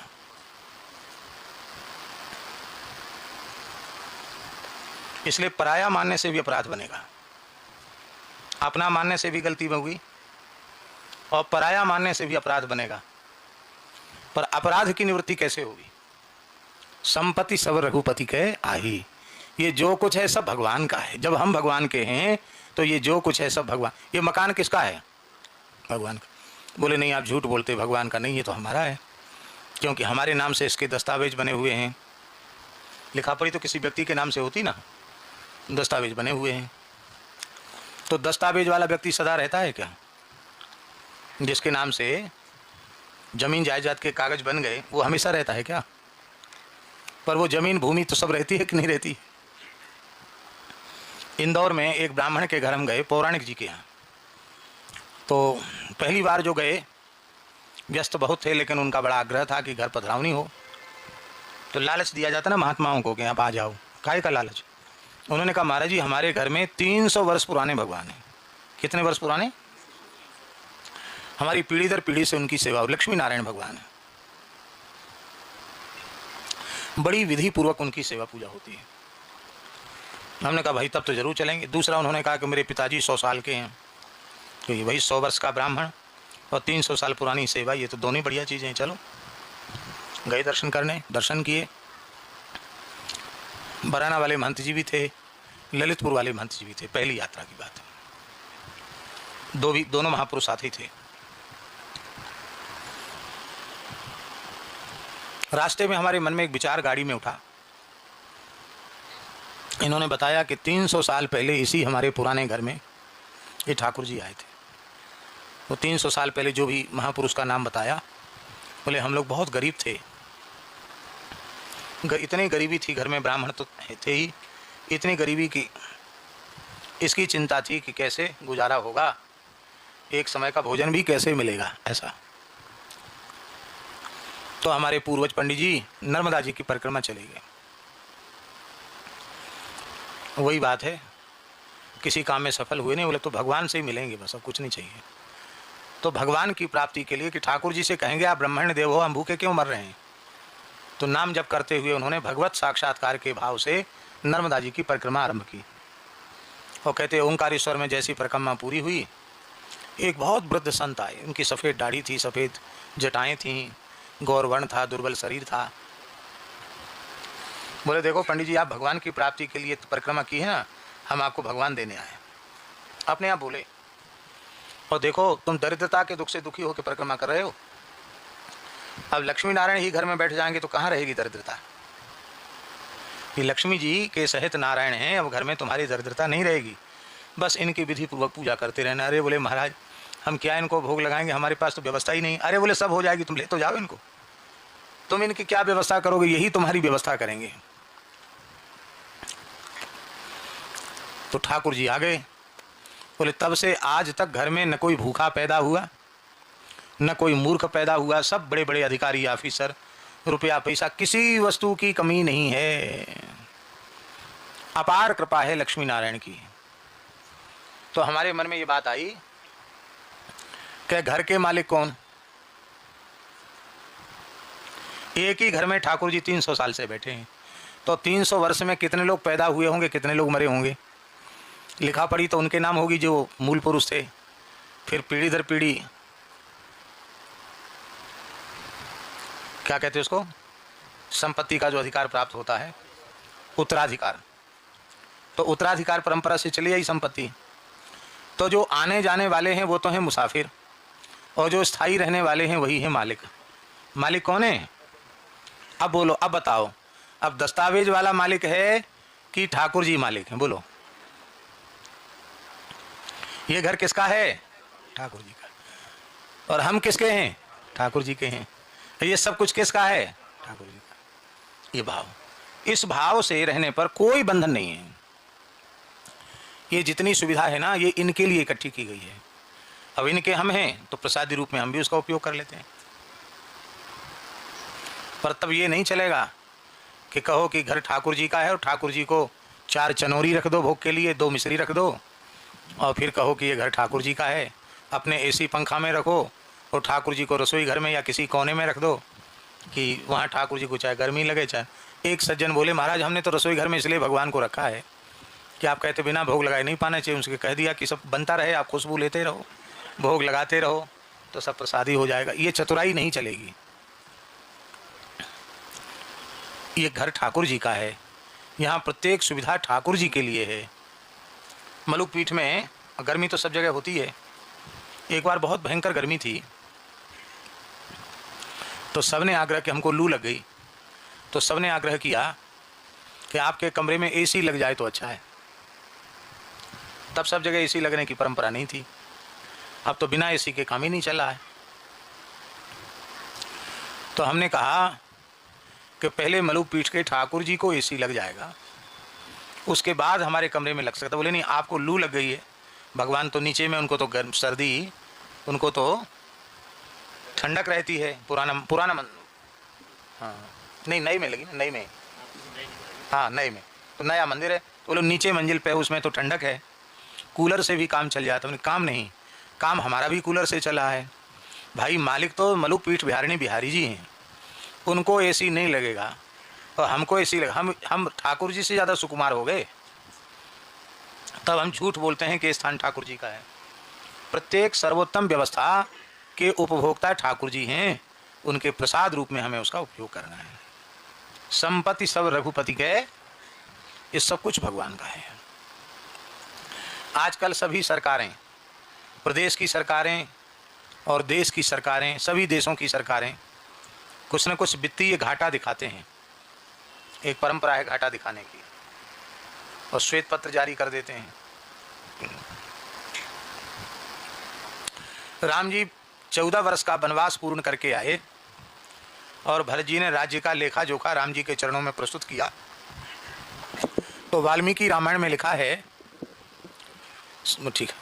इसलिए पराया मानने से भी अपराध बनेगा, अपना मानने से भी गलती होगी, और पराया मानने से भी अपराध बनेगा। पर अपराध की निवृत्ति कैसे होगी? संपत्ति सब रघुपति के आही। ये जो कुछ है सब भगवान का है। जब हम भगवान के हैं तो ये जो कुछ है सब भगवान। ये मकान किसका है? भगवान का। बोले नहीं आप झूठ बोलते, भगवान का नहीं, ये तो हमारा है, क्योंकि हमारे नाम से इसके दस्तावेज बने हुए हैं। लिखापढ़ी तो किसी व्यक्ति के नाम से होती ना, दस्तावेज बने हुए हैं। तो दस्तावेज वाला व्यक्ति सदा रहता है क्या? जिसके नाम से जमीन जायदाद के कागज बन गए, वो हमेशा रहता है क्या? पर वो जमीन भूमि तो सब रहती है कि नहीं रहती? इंदौर में एक ब्राह्मण के घर हम गए, पौराणिक जी के यहाँ। तो पहली बार जो गए, व्यस्त बहुत थे, लेकिन उनका बड़ा आग्रह था कि घर पधरावनी हो। तो लालच दिया जाता ना महात्माओं को कि आप आ जाओ, काहे का लालच? उन्होंने कहा महाराज जी हमारे घर में 300 वर्ष पुराने भगवान हैं। कितने वर्ष पुराने? हमारी पीढ़ी दर पीढ़ी से उनकी सेवा, लक्ष्मी नारायण भगवान है, बड़ी विधि पूर्वक उनकी सेवा पूजा होती है। हमने कहा भाई तब तो जरूर चलेंगे। दूसरा उन्होंने कहा कि मेरे पिताजी 100 साल के हैं, तो ये वही 100 वर्ष का ब्राह्मण और 300 साल पुरानी सेवा, ये तो दोनों बढ़िया चीज़ें हैं। चलो गए दर्शन करने, दर्शन किए। बराना वाले महंत जी भी थे, ललितपुर वाले महंत जी भी थे। पहली यात्रा की बात है, दोनों महापुरुष साथी थे। रास्ते में हमारे मन में एक विचार गाड़ी में उठा। इन्होंने बताया कि 300 साल पहले इसी हमारे पुराने घर में ये ठाकुर जी आए थे। वो 300 साल पहले जो भी महापुरुष का नाम बताया, बोले हम लोग बहुत गरीब थे, इतनी गरीबी थी घर में, ब्राह्मण तो थे ही, इतनी गरीबी की इसकी चिंता थी कि कैसे गुजारा होगा, एक समय का भोजन भी कैसे मिलेगा, ऐसा। तो हमारे पूर्वज पंडित जी नर्मदा जी की परिक्रमा चले गए। वही बात है, किसी काम में सफल हुए नहीं, बोले तो भगवान से ही मिलेंगे बस, अब कुछ नहीं चाहिए। तो भगवान की प्राप्ति के लिए कि ठाकुर जी से कहेंगे आप ब्रह्मण्य देव हो, हम भूखे क्यों मर रहे हैं, तो नाम जप करते हुए उन्होंने भगवत साक्षात्कार के भाव से नर्मदा जी की परिक्रमा आरंभ की। और कहते ओंकारेश्वर में जैसी परिक्रमा पूरी हुई, एक बहुत वृद्ध संत आए, उनकी सफ़ेद दाढ़ी थी, सफ़ेद जटाएँ थीं, गौरवर्ण था, दुर्बल शरीर था। बोले देखो पंडित जी आप भगवान की प्राप्ति के लिए परिक्रमा की है ना, हम आपको भगवान देने आए। अपने आप बोले, और देखो तुम दरिद्रता के दुख से दुखी होकर परिक्रमा कर रहे हो, अब लक्ष्मी नारायण ही घर में बैठ जाएंगे तो कहाँ रहेगी दरिद्रता? ये लक्ष्मी जी के सहित नारायण हैं, अब घर में तुम्हारी दरिद्रता नहीं रहेगी, बस इनकी विधि पूर्वक पूजा करते रहना। अरे बोले महाराज हम क्या इनको भोग लगाएंगे, हमारे पास तो व्यवस्था ही नहीं। अरे बोले सब हो जाएगी, तुम ले तो जाओ इनको, तुम इनकी क्या व्यवस्था करोगे, यही तुम्हारी व्यवस्था करेंगे। तो ठाकुर जी आ गए। बोले तब से आज तक घर में न कोई भूखा पैदा हुआ, न कोई मूर्ख पैदा हुआ, सब बड़े बड़े अधिकारी ऑफिसर, रुपया पैसा किसी वस्तु की कमी नहीं है, अपार कृपा है लक्ष्मी नारायण की। तो हमारे मन में ये बात आई कि घर के मालिक कौन? एक ही घर में ठाकुर जी 300 साल से बैठे हैं, तो 300 वर्ष में कितने लोग पैदा हुए होंगे, कितने लोग मरे होंगे? लिखा पढ़ी तो उनके नाम होगी जो मूल पुरुष थे, फिर पीढ़ी दर पीढ़ी क्या कहते हैं उसको, संपत्ति का जो अधिकार प्राप्त होता है, उत्तराधिकार। तो उत्तराधिकार परंपरा से चली आई संपत्ति। तो जो आने जाने वाले हैं वो तो हैं मुसाफिर, और जो स्थायी रहने वाले हैं वही है मालिक। मालिक कौन है? अब बोलो, अब बताओ, अब दस्तावेज वाला मालिक है कि ठाकुर जी मालिक हैं? बोलो, ये घर किसका है? ठाकुर जी का। और हम किसके हैं? ठाकुर जी के हैं। ये सब कुछ किसका है? ठाकुर जी का। ये भाव, इस भाव से रहने पर कोई बंधन नहीं है। ये जितनी सुविधा है ना, ये इनके लिए इकट्ठी की गई है। अब इनके हम हैं तो प्रसादी रूप में हम भी उसका उपयोग कर लेते हैं। पर तब ये नहीं चलेगा कि कहो कि घर ठाकुर जी का है और ठाकुर जी को 4 चनौरी रख दो भोग के लिए, 2 मिश्री रख दो, और फिर कहो कि ये घर ठाकुर जी का है, अपने एसी पंखा में रखो और ठाकुर जी को रसोई घर में या किसी कोने में रख दो कि वहाँ ठाकुर जी को चाहे गर्मी लगे चाहे। एक सज्जन बोले महाराज हमने तो रसोई घर में इसलिए भगवान को रखा है कि आप कहते बिना भोग लगाए नहीं पाना चाहिए, उसके कह दिया कि सब बनता रहे, आप खुशबू लेते रहो, भोग लगाते रहो तो सब प्रसादी हो जाएगा। ये चतुराई नहीं चलेगी। ये घर ठाकुर जी का है, यहाँ प्रत्येक सुविधा ठाकुर जी के लिए है। मलुक पीठ में गर्मी तो सब जगह होती है, एक बार बहुत भयंकर गर्मी थी, तो सबने आग्रह कि हमको लू लग गई, तो सबने आग्रह किया कि आपके कमरे में एसी लग जाए तो अच्छा है। तब सब जगह एसी लगने की परंपरा नहीं थी, अब तो बिना एसी के काम ही नहीं चल रहा है। तो हमने कहा कि पहले मलू पीठ के ठाकुर जी को एसी लग जाएगा, उसके बाद हमारे कमरे में लग सकता। बोले नहीं, आपको लू लग गई है, भगवान तो नीचे में, उनको तो गर्म सर्दी, उनको तो ठंडक रहती है। पुराना हाँ नहीं, नई में लगी ना, नई में, हाँ नई में तो नया मंदिर है। तो बोले नीचे मंजिल पे, उसमें तो ठंडक है, कूलर से भी काम चल जाता। मैंने काम नहीं, काम हमारा भी कूलर से चला है भाई। मालिक तो मलू पीठ बिहारिणी बिहारी जी हैं, उनको एसी नहीं लगेगा और हमको एसी लगा। हम ठाकुर जी से ज़्यादा सुकुमार हो गए, तब हम झूठ बोलते हैं कि स्थान ठाकुर जी का है। प्रत्येक सर्वोत्तम व्यवस्था के उपभोक्ता ठाकुर जी हैं, उनके प्रसाद रूप में हमें उसका उपयोग करना है। संपत्ति सब रघुपति के, ये सब कुछ भगवान का है। आजकल सभी सरकारें, प्रदेश की सरकारें और देश की सरकारें, सभी देशों की सरकारें कुछ न कुछ वित्तीय घाटा दिखाते हैं। एक परंपरा है घाटा दिखाने की, और श्वेत पत्र जारी कर देते हैं। राम जी 14 वर्ष का वनवास पूर्ण करके आए और भरत जी ने राज्य का लेखा जोखा राम जी के चरणों में प्रस्तुत किया। तो वाल्मीकि रामायण में लिखा है, ठीक है,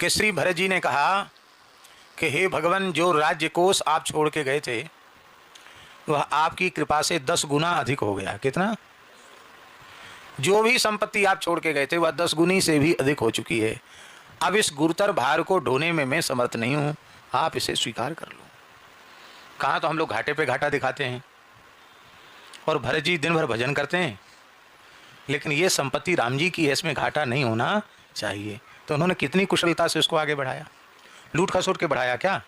कि श्री भरत जी ने कहा कि हे भगवान, जो राज्य कोष आप छोड़ के गए थे वह आपकी कृपा से 10 गुना अधिक हो गया। कितना? जो भी संपत्ति आप छोड़ के गए थे वह 10 गुनी से भी अधिक हो चुकी है। अब इस गुरुतर भार को ढोने में मैं समर्थ नहीं हूँ, आप इसे स्वीकार कर लो। कहाँ तो हम लोग घाटे पे घाटा दिखाते हैं और भरत जी दिन भर भजन करते हैं, लेकिन ये संपत्ति राम जी की है, इसमें घाटा नहीं होना चाहिए। तो उन्होंने कितनी कुशलता से उसको आगे बढ़ाया। लूट खसोट के बढ़ाया क्या?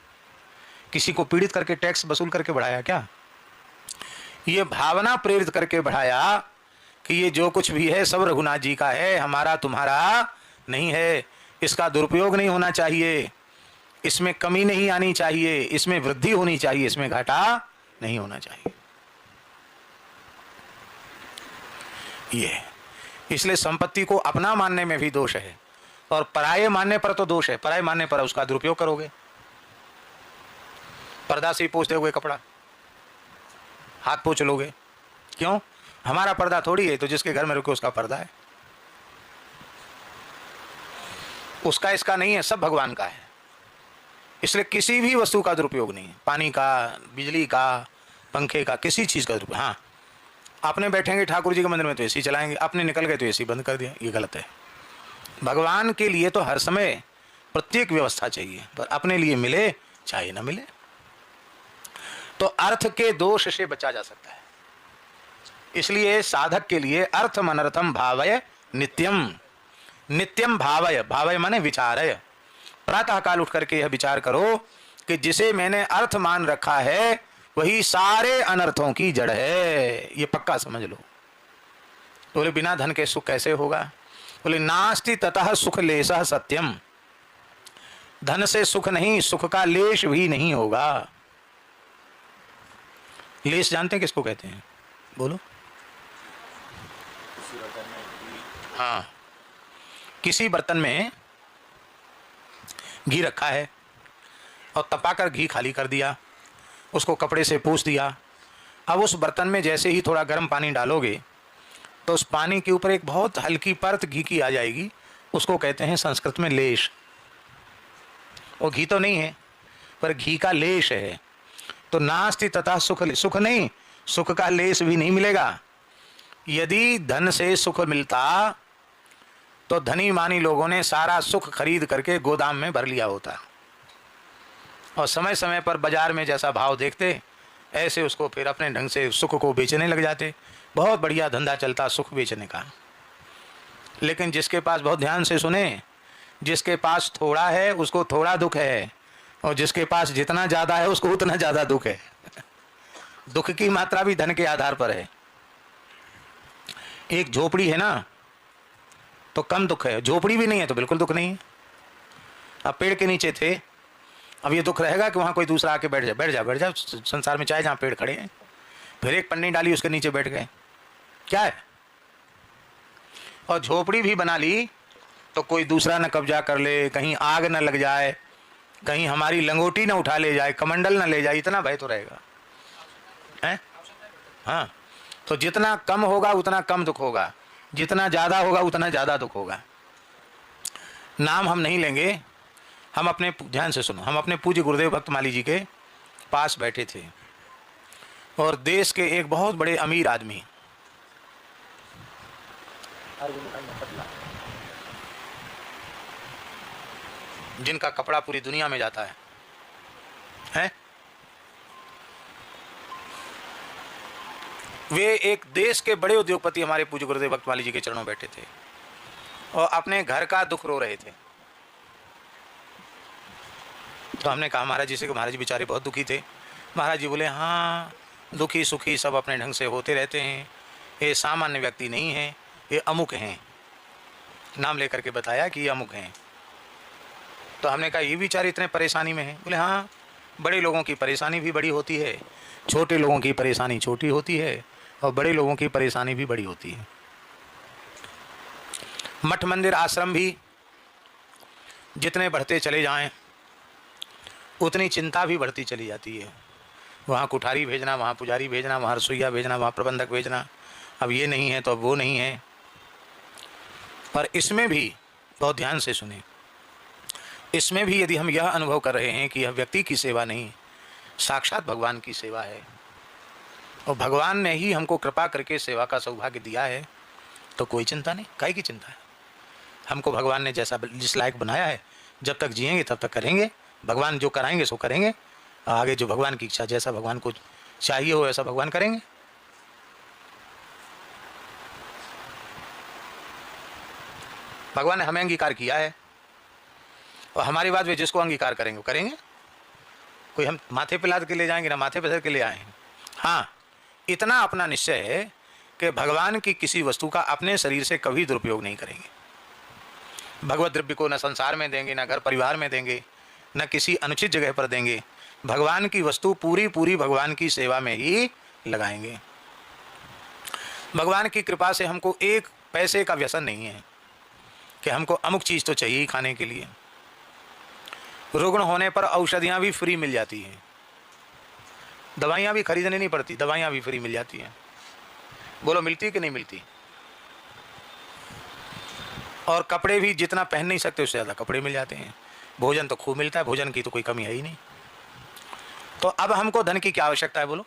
किसी को पीड़ित करके, टैक्स वसूल करके बढ़ाया क्या? ये भावना प्रेरित करके बढ़ाया कि ये जो कुछ भी है सब रघुनाथ जी का है, हमारा तुम्हारा नहीं है। इसका दुरुपयोग नहीं होना चाहिए, इसमें कमी नहीं आनी चाहिए, इसमें वृद्धि होनी चाहिए, इसमें घाटा नहीं होना चाहिए। ये इसलिए संपत्ति को अपना मानने में भी दोष है और पराये मानने पर तो दोष है। पराये मानने पर उसका दुरुपयोग करोगे। पर्दा से ही पोंछ दोगे कपड़ा, हाथ पोंछ लोगे, क्यों? हमारा पर्दा थोड़ी है, तो जिसके घर में रुके उसका पर्दा है, उसका इसका नहीं है, सब भगवान का है। इसलिए किसी भी वस्तु का दुरुपयोग नहीं है, पानी का, बिजली का, पंखे का, किसी चीज़ का दुरुपयोग। हाँ, अपने बैठेंगे ठाकुर जी के मंदिर में तो एसी चलाएंगे, अपने निकल गए तो एसी बंद कर दिया, ये गलत है। भगवान के लिए तो हर समय प्रत्येक व्यवस्था चाहिए, पर अपने लिए मिले चाहे ना मिले। तो अर्थ के दोष से बचा जा सकता है। इसलिए साधक के लिए अर्थम अनर्थम भावय नित्यम, नित्यम भावय, भावय माने विचारय। प्रातः काल उठ करके यह विचार करो कि जिसे मैंने अर्थ मान रखा है वही सारे अनर्थों की जड़ है, ये पक्का समझ लो। बोले बिना धन के सुख कैसे होगा? बोले नास्ति ततः सुख लेशः सत्यम, धन से सुख नहीं, सुख का लेश भी नहीं होगा। लेश जानते हैं किसको कहते हैं? बोलो। हाँ, किसी बर्तन में घी रखा है और तपाकर घी खाली कर दिया, उसको कपड़े से पोंछ दिया। अब उस बर्तन में जैसे ही थोड़ा गर्म पानी डालोगे तो उस पानी के ऊपर एक बहुत हल्की परत घी की आ जाएगी, उसको कहते हैं संस्कृत में लेश। वो घी तो नहीं है पर घी का लेश है। तो नास्ति तथा सुख, सुख नहीं, सुख का लेश भी नहीं मिलेगा। यदि धन से सुख मिलता तो धनी मानी लोगों ने सारा सुख खरीद करके गोदाम में भर लिया होता और समय समय पर बाजार में जैसा भाव देखते ऐसे उसको फिर अपने ढंग से सुख को बेचने लग जाते। बहुत बढ़िया धंधा चलता सुख बेचने का। लेकिन जिसके पास, बहुत ध्यान से सुने, जिसके पास थोड़ा है उसको थोड़ा दुख है और जिसके पास जितना ज़्यादा है उसको उतना ज़्यादा दुख है। दुख की मात्रा भी धन के आधार पर है। एक झोपड़ी है ना तो कम दुख है, झोपड़ी भी नहीं है तो बिल्कुल दुख नहीं है। अब पेड़ के नीचे थे, अब ये दुख रहेगा कि वहाँ कोई दूसरा आके बैठ जाए, बैठ जा बैठ जा, संसार में चाहे जहाँ पेड़ खड़े हैं। फिर एक पन्नी डाली उसके नीचे बैठ गए, क्या है? और झोपड़ी भी बना ली तो कोई दूसरा न कब्जा कर ले, कहीं आग न लग जाए, कहीं हमारी लंगोटी न उठा ले जाए, कमंडल न ले जाए, इतना भय तो रहेगा। हैं? हाँ, तो जितना कम होगा उतना कम दुख होगा, जितना ज़्यादा होगा उतना ज़्यादा दुख होगा। नाम हम नहीं लेंगे, हम अपने, ध्यान से सुनो, हम अपने पूज्य गुरुदेव भक्तमाली जी के पास बैठे थे और देश के एक बहुत बड़े अमीर आदमी, जिनका कपड़ा पूरी दुनिया में जाता है, हैं? वे एक देश के बड़े उद्योगपति हमारे पूज्य गुरुदेव भक्तमाली जी के चरणों बैठे थे और अपने घर का दुख रो रहे थे। तो हमने कहा महाराज जी से कि महाराज जी बेचारे बहुत दुखी थे। महाराज जी बोले, हाँ, दुखी सुखी सब अपने ढंग से होते रहते हैं, ये सामान्य व्यक्ति नहीं है, ये अमुक हैं। नाम लेकर के बताया कि ये अमुक हैं। तो हमने कहा ये बेचारे इतने परेशानी में हैं? बोले हाँ, बड़े लोगों की परेशानी भी बड़ी होती है, छोटे लोगों की परेशानी छोटी होती है और बड़े लोगों की परेशानी भी बड़ी होती है। मठ मंदिर आश्रम भी जितने बढ़ते चले जाएं उतनी चिंता भी बढ़ती चली जाती है। वहाँ कुठारी भेजना, वहाँ पुजारी भेजना, वहाँ रसोईया भेजना, वहाँ प्रबंधक भेजना, अब ये नहीं है तो अब वो नहीं है। पर इसमें भी बहुत ध्यान से सुने, इसमें भी यदि हम यह अनुभव कर रहे हैं कि यह व्यक्ति की सेवा नहीं, साक्षात भगवान की सेवा है और भगवान ने ही हमको कृपा करके सेवा का सौभाग्य दिया है, तो कोई चिंता नहीं। काहे की चिंता है? हमको भगवान ने जैसा जिस लायक बनाया है, जब तक जिएंगे तब तक करेंगे, भगवान जो कराएंगे सो करेंगे, आगे जो भगवान की इच्छा, जैसा भगवान को चाहिए हो ऐसा भगवान करेंगे। भगवान ने हमें अंगीकार किया है और हमारी बात वे जिसको अंगीकार करेंगे वो करेंगे। कोई हम माथे पे लाद के ले जाएंगे ना माथे पे धर के ले आएंगे। हाँ, इतना अपना निश्चय है कि भगवान की किसी वस्तु का अपने शरीर से कभी दुरुपयोग नहीं करेंगे। भगवत द्रव्य को न संसार में देंगे, न घर परिवार में देंगे, न किसी अनुचित जगह पर देंगे। भगवान की वस्तु पूरी पूरी भगवान की सेवा में ही लगाएंगे। भगवान की कृपा से हमको एक पैसे का व्यसन नहीं है कि हमको अमुक चीज़ तो चाहिए ही खाने के लिए। रुग्ण होने पर औषधियाँ भी फ्री मिल जाती हैं, दवाइयाँ भी खरीदनी नहीं पड़ती, दवाइयाँ भी फ्री मिल जाती हैं। बोलो मिलती कि नहीं मिलती? और कपड़े भी जितना पहन नहीं सकते उससे ज़्यादा कपड़े मिल जाते हैं। भोजन तो खूब मिलता है, भोजन की तो कोई कमी है ही नहीं। तो अब हमको धन की क्या आवश्यकता है? बोलो,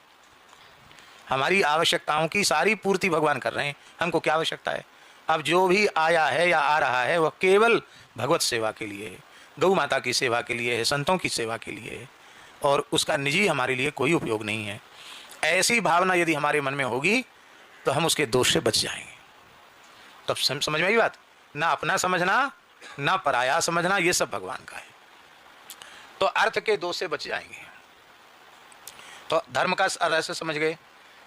हमारी आवश्यकताओं की सारी पूर्ति भगवान कर रहे हैं, हमको क्या आवश्यकता है? अब जो भी आया है या आ रहा है वह केवल भगवत सेवा के लिए है, गौ माता की सेवा के लिए है, संतों की सेवा के लिए है, और उसका निजी हमारे लिए कोई उपयोग नहीं है। ऐसी भावना यदि हमारे मन में होगी तो हम उसके दोष से बच जाएंगे। तब समझ में आई बात? ना अपना समझना, ना पराया समझना, ये सब भगवान का है। तो अर्थ के दोष से बच जाएंगे। तो धर्म का रहस्य समझ गए।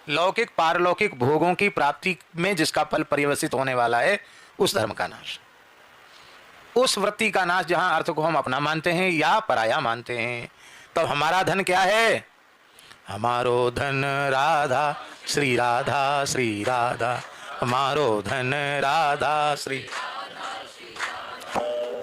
लौकिक पारलौकिक भोगों की प्राप्ति में जिसका फल पर्यवसित होने वाला है, उस धर्म का नाश, उस वृत्ति का नाश, जहां अर्थ को हम अपना मानते हैं या पराया मानते हैं। तब हमारा धन क्या है? हमारो धन राधा श्री राधा श्री राधा, हमारो धन राधा श्री,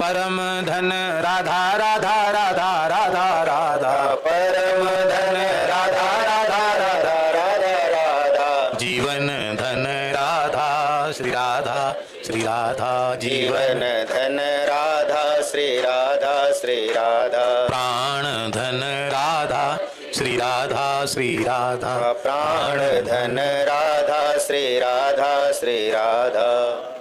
परम धन राधा राधा राधा राधा राधा, परम धन राधा राधा राधा राधा राधा, जीवन धन राधा श्री राधा श्री राधा, जीवन धन राधा श्री राधा श्री राधा, प्राण धन राधा श्री राधा श्री राधा, प्राण धन राधा श्री राधा श्री राधा।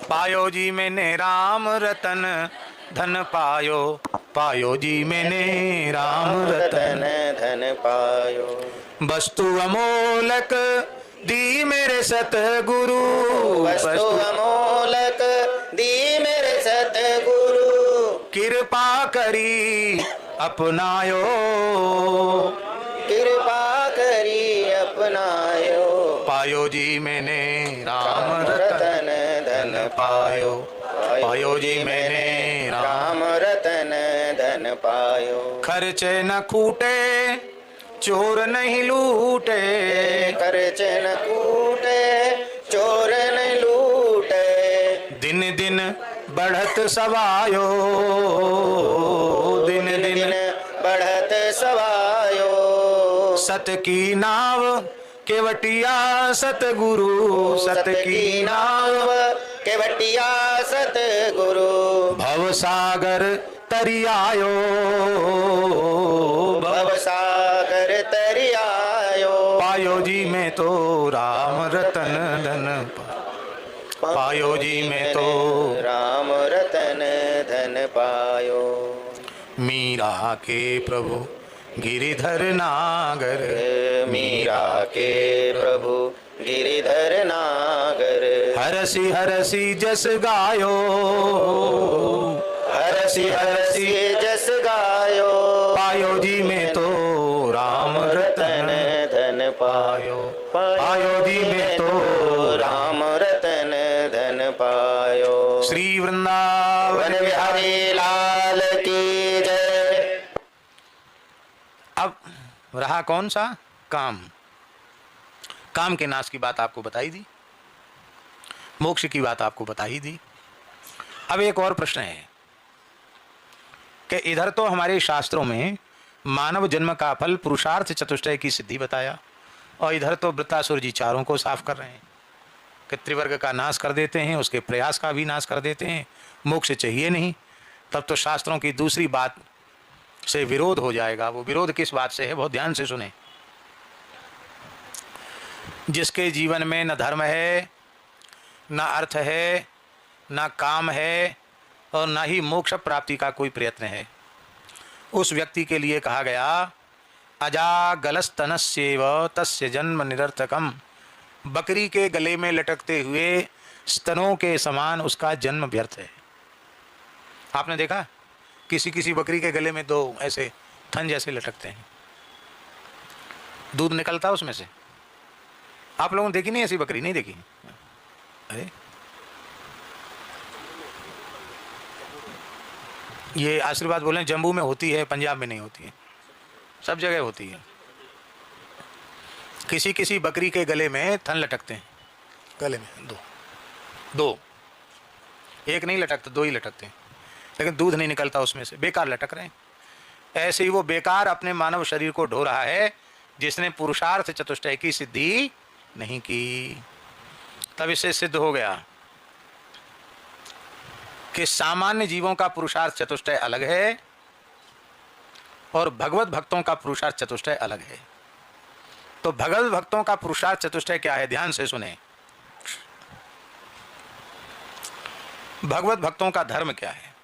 पायो जी मैंने राम रतन धन पायो, पायो जी मैंने राम रतन धन पायो, वस्तु अमोलक दी मेरे सतगुरु, वस्तु अमोलक दी मेरे सतगुरु, कृपा करी अपनायो, कृपा करी अपनायो, पायो जी मैंने राम रतन धन पायो, पायो जी मैंने राम रतन धन पायो, खर्चे न कूटे चोर नहीं लूटे, खर्च न कूटे चोर न लूटे, दिन दिन बढ़त सवायो, दिन दिन बढ़त सवायो, सत की नाव केवटिया सतगुरु सत की नाव, केवटिया सतगुरु भव सागर तरियायो, भव सागर तरियायो। पायो जी में तो राम रतन धन, पायो जी में तो राम रतन धन पायो। मीरा के प्रभु गिरिधर नागर, मीरा के प्रभु गिरिधर नागर, हरसी हरसी जस गायो, हरसी हरसी जस गायो। पायो जी में तो राम रतन धन पायो, पायो जी में तो राम रतन धन पायो। श्री वृंदावन वन बिहारी लाल की जय। अब रहा कौन सा? काम। काम के नाश की बात आपको बताई दी, मोक्ष की बात आपको बताई दी। अब एक और प्रश्न है कि इधर तो हमारे शास्त्रों में मानव जन्म का फल पुरुषार्थ चतुष्टय की सिद्धि बताया, और इधर तो वृत्तासुर जी चारों को साफ कर रहे हैं कि त्रिवर्ग का नाश कर देते हैं, उसके प्रयास का भी नाश कर देते हैं, मोक्ष चाहिए नहीं। तब तो शास्त्रों की दूसरी बात से विरोध हो जाएगा। वो विरोध किस बात से है? बहुत ध्यान से सुने। जिसके जीवन में न धर्म है, न अर्थ है, न काम है, और न ही मोक्ष प्राप्ति का कोई प्रयत्न है, उस व्यक्ति के लिए कहा गया अजागलस्तनस्येव तस्य जन्म निरर्थकम। बकरी के गले में लटकते हुए स्तनों के समान उसका जन्म व्यर्थ है। आपने देखा किसी किसी बकरी के गले में दो ऐसे थन जैसे लटकते हैं, दूध निकलता है उसमें से। आप लोगों ने देखी नहीं ऐसी बकरी? नहीं देखी? अरे ये आशीर्वाद बोले जम्मू में होती है, पंजाब में नहीं होती है, सब जगह होती है। किसी किसी बकरी के गले में थन लटकते हैं, गले में दो, एक नहीं लटकता, दो ही लटकते हैं, लेकिन दूध नहीं निकलता उसमें से, बेकार लटक रहे हैं। ऐसे ही वो बेकार अपने मानव शरीर को ढो रहा है जिसने पुरुषार्थ चतुष्टय की सिद्धि नहीं की। तब इससे सिद्ध हो गया कि सामान्य जीवों का पुरुषार्थ चतुष्टय अलग है और भगवत भक्तों का पुरुषार्थ चतुष्टय अलग है। तो भगवत भक्तों का पुरुषार्थ चतुष्टय क्या है? ध्यान से सुने। भगवत भक्तों का धर्म क्या है,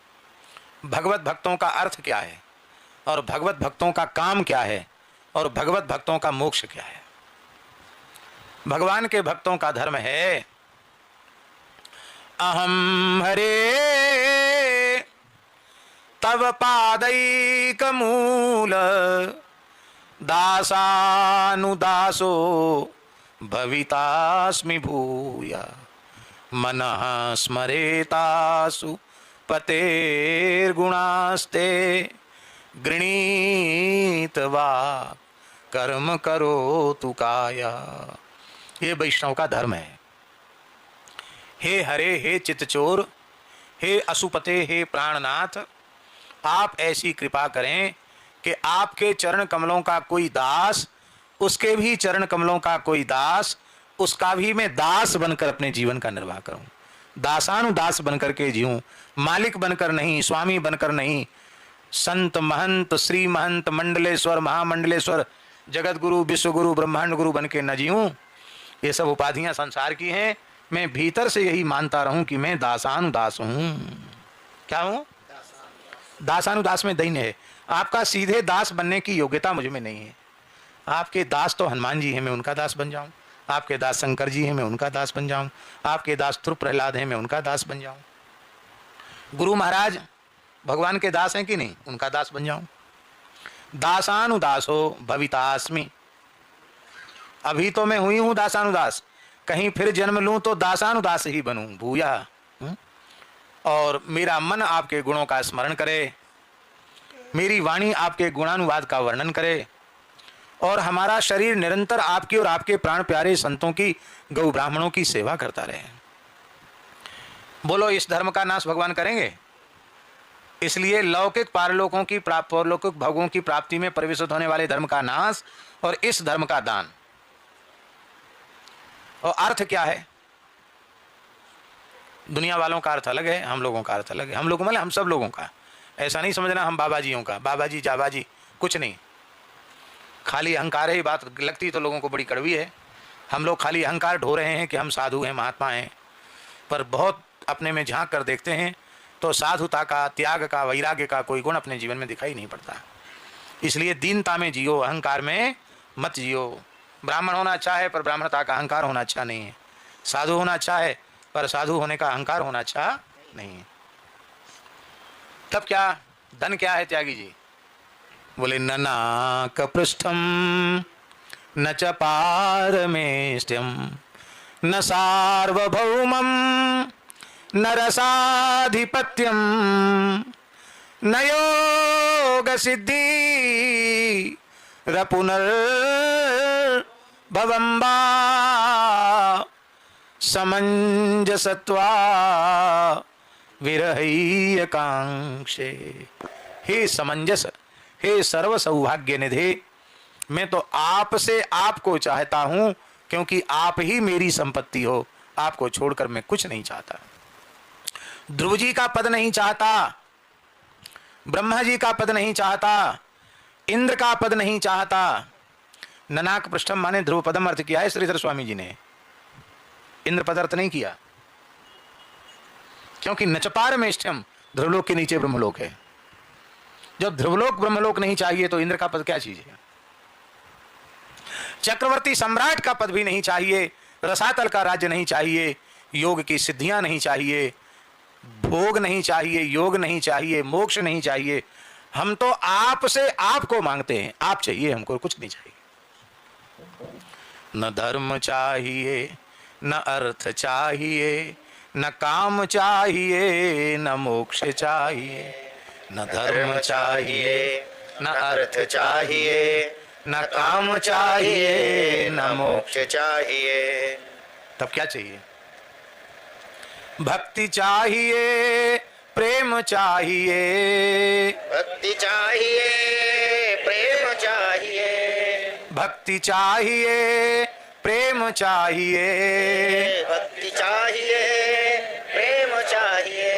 भगवत भक्तों का अर्थ क्या है, और भगवत भक्तों का काम क्या है, और भगवत भक्तों का मोक्ष क्या है। भगवान के भक्तों का धर्म है अहम हरे तव पादैक मूल दासानुदासो भवितास्मि भूया मनः स्मरेतासु पतेर्गुणास्ते गृणीत वा कर्म करो तु काया। ये वैष्णव का धर्म है। हे हरे, हे चित्तचोर, हे असुपते, हे प्राणनाथ, आप ऐसी कृपा करें कि आपके चरण कमलों का कोई दास, उसके भी चरण कमलों का कोई दास, उसका भी मैं दास बनकर अपने जीवन का निर्वाह करूं, दासानुदास बनकर के जीऊं, मालिक बनकर नहीं, स्वामी बनकर नहीं, संत महंत श्री महंत मंडलेश्वर महामंडलेश्वर जगत गुरु विश्व गुरु ब्रह्मांड गुरु बन के न जीऊं। ये सब उपाधियां संसार की हैं। मैं भीतर से यही मानता रहूं कि मैं दासानुदास हूं। क्या हूं? दासानुदास में दैन्य है। आपका सीधे दास बनने की योग्यता मुझ में नहीं है। आपके दास तो हनुमान जी हैं, मैं उनका दास बन जाऊं। आपके दास शंकर जी हैं, मैं उनका दास बन जाऊं। आपके दास ध्रुव प्रहलाद हैं, मैं उनका दास बन जाऊं। गुरु महाराज भगवान के दास हैं कि नहीं? उनका दास बन जाऊं। दासानुदासो भवितास्मि। अभी तो मैं हुई हूं दासानुदास, कहीं फिर जन्म लूं तो दासानुदास ही बनूं। भूया। और मेरा मन आपके गुणों का स्मरण करे, मेरी वाणी आपके गुणानुवाद का वर्णन करे, और हमारा शरीर निरंतर आपकी और आपके प्राण प्यारे संतों की, गौ ब्राह्मणों की सेवा करता रहे। बोलो, इस धर्म का नाश भगवान करेंगे? इसलिए लौकिक पारलोकों की परलौकिक भोगों की प्राप्ति में प्रवेशित होने वाले धर्म का नाश और इस धर्म का दान, और अर्थ क्या है? दुनिया वालों का अर्थ अलग है, हम लोगों का अर्थ अलग है। हम लोगों मतलब हम सब लोगों का। ऐसा नहीं समझना हम बाबा जियों का, बाबा जी जाबा जी कुछ नहीं, खाली अहंकार है। बात लगती तो लोगों को बड़ी कड़वी है। हम लोग खाली अहंकार ढो रहे हैं कि हम साधु हैं, महात्मा हैं, पर बहुत अपने में झांक कर देखते हैं तो साधुता का, त्याग का, वैराग्य का कोई गुण अपने जीवन में दिखाई नहीं पड़ता। इसलिए दीनता में जियो, अहंकार में मत जियो। ब्राह्मण होना अच्छा है पर ब्राह्मणता का अहंकार होना अच्छा नहीं है। साधु होना अच्छा है पर साधु होने का अहंकार होना अच्छा नहीं है। तब क्या धन क्या है त्यागी जी? बोले न नाक पृष्ठम न च पारमेष्ठ्यम न सार्वभौमम न रसाधिपत्यम न योग सिद्धि रपुनर्भवम्बा समंजसत्वा विरहैय कांक्षे। हे समंजस, हे सर्व सौभाग्य निधे, मैं तो आपसे आपको चाहता हूं, क्योंकि आप ही मेरी संपत्ति हो। आपको छोड़कर मैं कुछ नहीं चाहता। ध्रुव जी का पद नहीं चाहता, ब्रह्मा जी का पद नहीं चाहता, इंद्र का पद नहीं चाहता। ननाक पृष्ठम माने ध्रुव पदम अर्थ किया है श्रीधर स्वामी जी ने, इंद्र पद अर्थ नहीं किया, क्योंकि नचपार में इष्टम, ध्रुवलोक के नीचे ब्रह्मलोक है। जब ध्रुवलोक ब्रह्मलोक नहीं चाहिए तो इंद्र का पद क्या चीज है? चक्रवर्ती सम्राट का पद भी नहीं चाहिए, रसातल का राज्य नहीं चाहिए, योग की सिद्धियां नहीं चाहिए, भोग नहीं चाहिए, योग नहीं चाहिए, मोक्ष नहीं चाहिए। हम तो आपसे आपको मांगते हैं, आप चाहिए, हमको कुछ नहीं चाहिए। न धर्म चाहिए, न अर्थ चाहिए, न काम चाहिए, न मोक्ष चाहिए। न धर्म चाहिए, न अर्थ चाहिए, न काम चाहिए, न मोक्ष चाहिए। तब क्या चाहिए? भक्ति चाहिए, प्रेम चाहिए, भक्ति चाहिए, प्रेम चाहिए, भक्ति चाहिए, प्रेम चाहिए, भक्ति चाहिए, प्रेम चाहिए।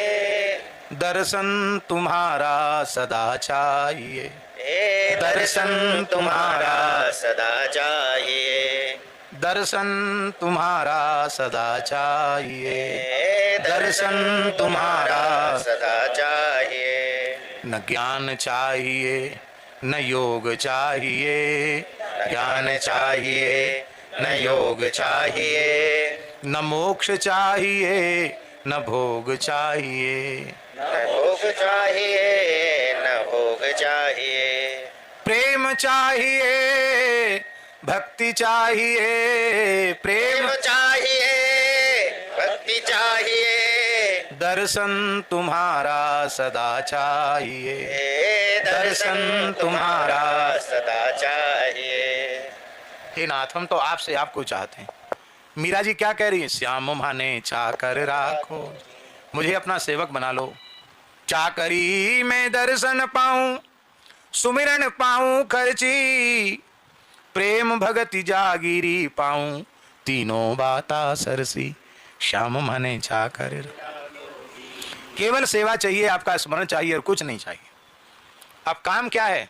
दर्शन तुम्हारा सदा चाहिए, दर्शन तुम्हारा सदा चाहिए, दर्शन तुम्हारा सदा चाहिए, दर्शन तुम्हारा सदा चाहिए। न ज्ञान चाहिए, न योग चाहिए, ज्ञान चाहिए, न योग चाहिए, न मोक्ष चाहिए, न भोग चाहिए। न भोग चाहिए, न भोग चाहिए। प्रेम चाहिए, भक्ति चाहिए, प्रेम प्रेम चाहिए, भक्ति चाहिए, दर्शन तुम्हारा सदा चाहिए, दर्शन तुम्हारा सदा चाहिए। हे नाथ, हम तो आपसे आपको चाहते हैं। मीरा जी क्या कह रही है? श्याम माने चाकर राखो, मुझे अपना सेवक बना लो। चाकरी में दर्शन पाऊं, सुमिरन पाऊं खर्ची, प्रेम भगति जागीरी पाऊं, तीनों बाता सरसी। श्याम माने चाकर, केवल सेवा चाहिए, आपका स्मरण चाहिए और कुछ नहीं चाहिए। अब काम क्या है?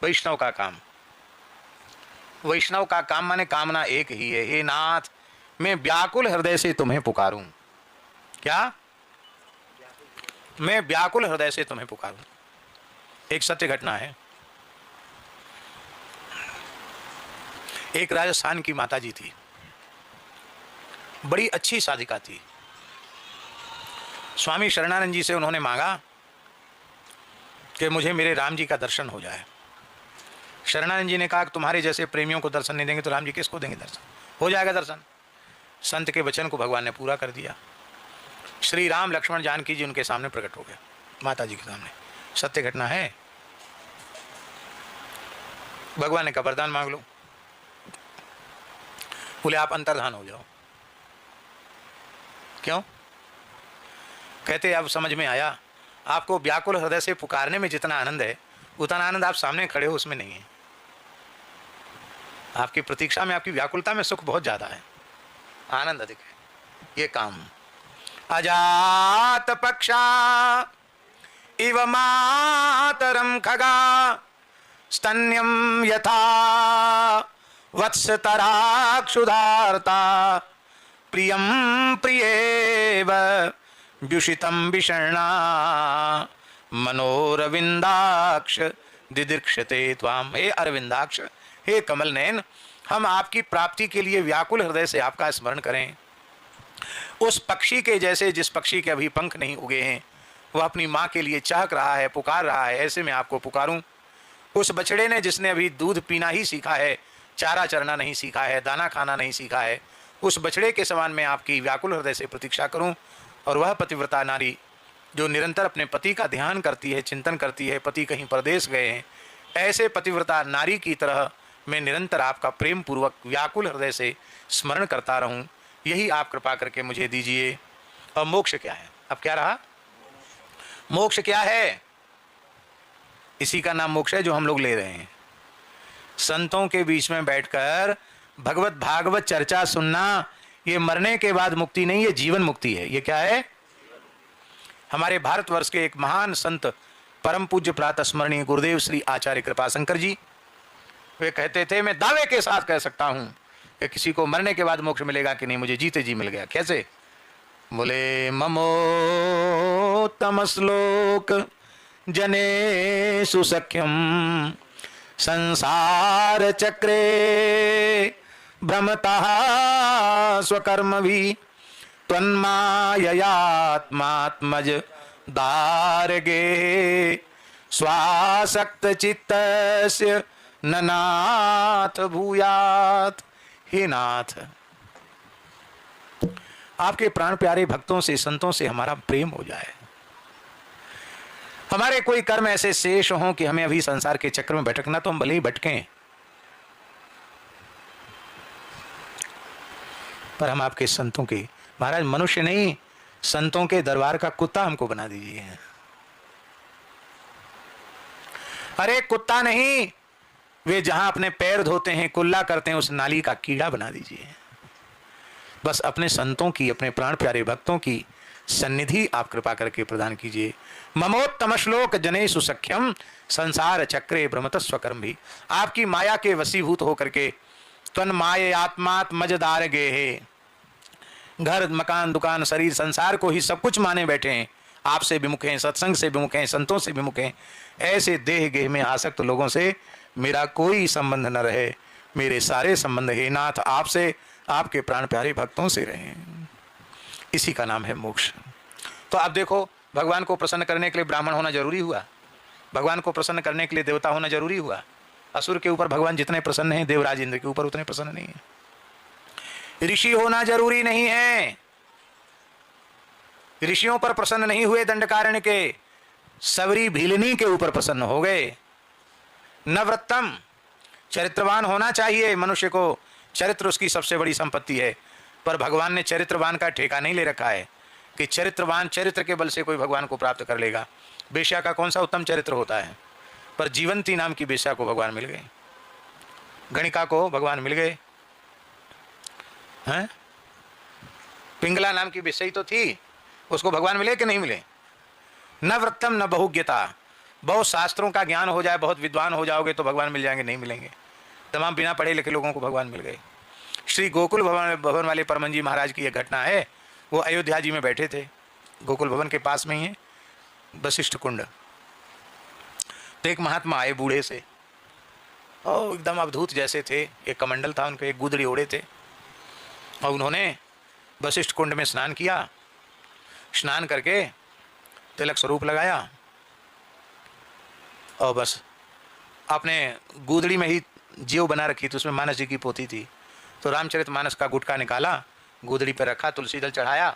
वैष्णव का काम। वैष्णव का काम माने कामना एक ही है, हे नाथ मैं व्याकुल हृदय से तुम्हें पुकारूं। क्या? मैं व्याकुल हृदय से तुम्हें पुकारूं। एक सत्य घटना है। एक राजस्थान की माता जी थी, बड़ी अच्छी साधिका थी। स्वामी शरणानंद जी से उन्होंने मांगा कि मुझे मेरे राम जी का दर्शन हो जाए। शरणानंद जी ने कहा कि तुम्हारे जैसे प्रेमियों को दर्शन नहीं देंगे तो राम जी किसको देंगे दर्शन? हो जाएगा दर्शन। संत के वचन को भगवान ने पूरा कर दिया। श्री राम, लक्ष्मण, जानकी जी उनके सामने प्रकट हो गए, माता जी के सामने। सत्य घटना है। भगवान ने कहा वरदान मांग लो। बोले आप अंतर्धान हो जाओ। क्यों? कहते अब समझ में आया, आपको व्याकुल हृदय से पुकारने में जितना आनंद है उतना आनंद आप सामने खड़े हो उसमें नहीं है। आपकी प्रतीक्षा में, आपकी व्याकुलता में सुख बहुत ज्यादा है। आनंद अधिक है। ये काम अजात पक्षा इव मातरम खगा स्तन्यम यथा वत्सतराक्षुधार्ता प्रियम प्रियेव व्युषितम विषण्णा मनोरविंदाक्ष दिदीक्षते त्वाम। हे अरविंदाक्ष, हे कमल नयन, हम आपकी प्राप्ति के लिए व्याकुल हृदय से आपका स्मरण करें। उस पक्षी के जैसे, जिस पक्षी के अभी पंख नहीं उगे हैं, वह अपनी माँ के लिए चाहक रहा है, पुकार रहा है, ऐसे मैं आपको पुकारूं। उस बछड़े ने जिसने अभी दूध पीना ही सीखा है, चारा चरना नहीं सीखा है, दाना खाना नहीं सीखा है, उस बछड़े के समान मैं आपकी व्याकुल हृदय से प्रतीक्षा करूं। और वह पतिव्रता नारी जो निरंतर अपने पति का ध्यान करती है, चिंतन करती है, पति कहीं परदेश गए हैं, ऐसे पतिव्रता नारी की तरह मैं निरंतर आपका प्रेम पूर्वक व्याकुल हृदय से स्मरण करता रहूं। यही आप कृपा करके मुझे दीजिए। और मोक्ष क्या है? अब क्या रहा? मोक्ष क्या है? इसी का नाम मोक्ष है जो हम लोग ले रहे हैं। संतों के बीच में बैठकर भगवत भागवत चर्चा सुनना, ये मरने के बाद मुक्ति नहीं, ये जीवन मुक्ति है। ये क्या है? हमारे भारतवर्ष के एक महान संत परम पूज्य प्रातः स्मरणीय गुरुदेव श्री आचार्य कृपाशंकर जी, वे कहते थे, मैं दावे के साथ कह सकता हूं कि किसी को मरने के बाद मोक्ष मिलेगा कि नहीं, मुझे जीते जी मिल गया। कैसे? बोले, ममोत्तम श्लोक जने सुसख्यम संसार चक्रे भ्रमतः स्वकर्म भी त्वन्माययात्मात्मज दारगे स्वासक्त चित्तस्य ननाथ भूयात। हे नाथ, आपके प्राण प्यारे भक्तों से, संतों से हमारा प्रेम हो जाए। हमारे कोई कर्म ऐसे शेष हों कि हमें अभी संसार के चक्र में भटकना, तो हम भले ही भटकें, पर हम आपके संतों के, महाराज मनुष्य नहीं, संतों के दरबार का कुत्ता हमको बना दीजिए। अरे कुत्ता नहीं, वे जहां अपने पैर धोते हैं, कुल्ला करते हैं, उस नाली का कीड़ा बना दीजिए। बस अपने संतों की, अपने प्राण प्यारे भक्तों की सन्निधि आप कृपा करके प्रदान कीजिए। ममोत्तम श्लोक जने सुसख्यम संसार चक्रे भ्रमत स्वकर्म भी। आपकी माया के वसीभूत होकर के तन माये आत्मात मजदार गे है, घर मकान दुकान शरीर संसार को ही सब कुछ माने बैठे हैं, आपसे विमुख हैं, सत्संग से विमुख हैं, संतों से विमुख हैं। ऐसे देह गेह में आसक्त लोगों से मेरा कोई संबंध न रहे, मेरे सारे संबंध हे नाथ आपसे, आपके प्राण प्यारे भक्तों से रहे। इसी का नाम है मोक्ष। तो आप देखो, भगवान को प्रसन्न करने के लिए ब्राह्मण होना जरूरी हुआ, भगवान को प्रसन्न करने के लिए देवता होना जरूरी हुआ। असुर के ऊपर भगवान जितने प्रसन्न हैं, देवराज इंद्र के ऊपर उतने प्रसन्न नहीं है। ऋषि होना जरूरी नहीं है, ऋषियों पर प्रसन्न नहीं हुए दंडकारण्य के, सबरी भीलनी के ऊपर प्रसन्न हो गए। नवरत्तम, चरित्रवान होना चाहिए मनुष्य को, चरित्र उसकी सबसे बड़ी संपत्ति है। पर भगवान ने चरित्रवान का ठेका नहीं ले रखा है कि चरित्रवान चरित्र के बल से कोई भगवान को प्राप्त कर लेगा। बेश्या का कौन सा उत्तम चरित्र होता है? पर जीवंती नाम की बेश्या को भगवान मिल गए, गणिका को भगवान मिल गए हैं, पिंगला नाम की बेश्या तो थी, उसको भगवान मिले कि नहीं मिले? न वृत्तम न बहुज्ञता, बहुत शास्त्रों का ज्ञान हो जाए, बहुत विद्वान हो जाओगे तो भगवान मिल जाएंगे? नहीं मिलेंगे। तमाम बिना पढ़े लिखे लोगों को भगवान मिल गए। श्री गोकुल भवन वाले परमन जी महाराज की यह घटना है। वो अयोध्या जी में बैठे थे, गोकुल भवन के पास में ही है वशिष्ठ कुंड। तो एक महात्मा आए बूढ़े से, और एकदम अवधूत जैसे थे, एक कमंडल था उनके, एक गुदड़ी ओढ़े थे, और उन्होंने वशिष्ठ कुंड में स्नान किया। स्नान करके तिलक स्वरूप लगाया और बस अपने गुदड़ी में ही जीव बना रखी थी, उसमें मानस जी की पोथी थी। तो रामचरितमानस का गुटका निकाला, गुदड़ी पर रखा, तुलसी दल चढ़ाया,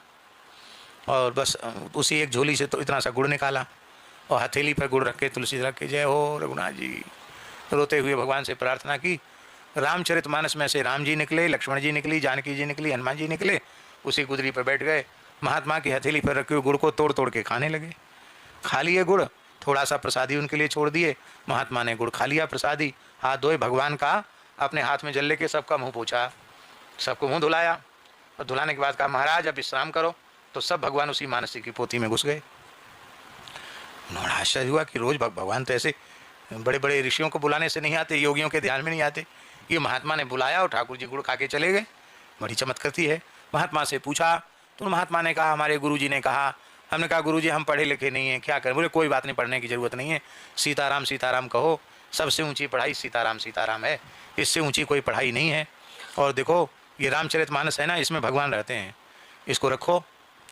और बस उसी एक झोली से तो इतना सा गुड़ निकाला, और हथेली पर गुड़ रख के तुलसी रख के जय हो रघुनाथ जी रोते हुए भगवान से प्रार्थना की। रामचरितमानस में से राम जी निकले, लक्ष्मण जी निकली, जानकी जी निकली, हनुमान जी निकले, उसी गुदड़ी पर बैठ गए। महात्मा की हथेली पर रखे हुए गुड़ को तोड़ तोड़ के खाने लगे। खा लिए गुड़, थोड़ा सा प्रसादी उनके लिए छोड़ दिए। महात्मा ने गुड़ खा लिया, प्रसादी हाथ धोए, भगवान का अपने हाथ में जल लेके सबका मुंह पोछा, सबको मुंह धुलाया। और धुलाने के बाद कहा महाराज अब विश्राम करो। तो सब भगवान उसी मानसी की पोथी में घुस गए। उन्होंने आश्चर्य हुआ कि रोज भगवान तो ऐसे बड़े बड़े ऋषियों को बुलाने से नहीं आते, योगियों के ध्यान में नहीं आते, ये महात्मा ने बुलाया और ठाकुर जी गुड़ खा के चले गए। बड़ी चमत्कृति है। महात्मा से पूछा तो महात्मा ने कहा हमारे गुरुजी ने कहा। हमने कहा गुरुजी हम पढ़े लिखे नहीं हैं, क्या करें? बोले कोई बात नहीं, पढ़ने की ज़रूरत नहीं है, सीताराम सीताराम कहो, सबसे ऊंची पढ़ाई सीताराम सीताराम है, इससे ऊंची कोई पढ़ाई नहीं है। और देखो ये रामचरितमानस है ना, इसमें भगवान रहते हैं, इसको रखो,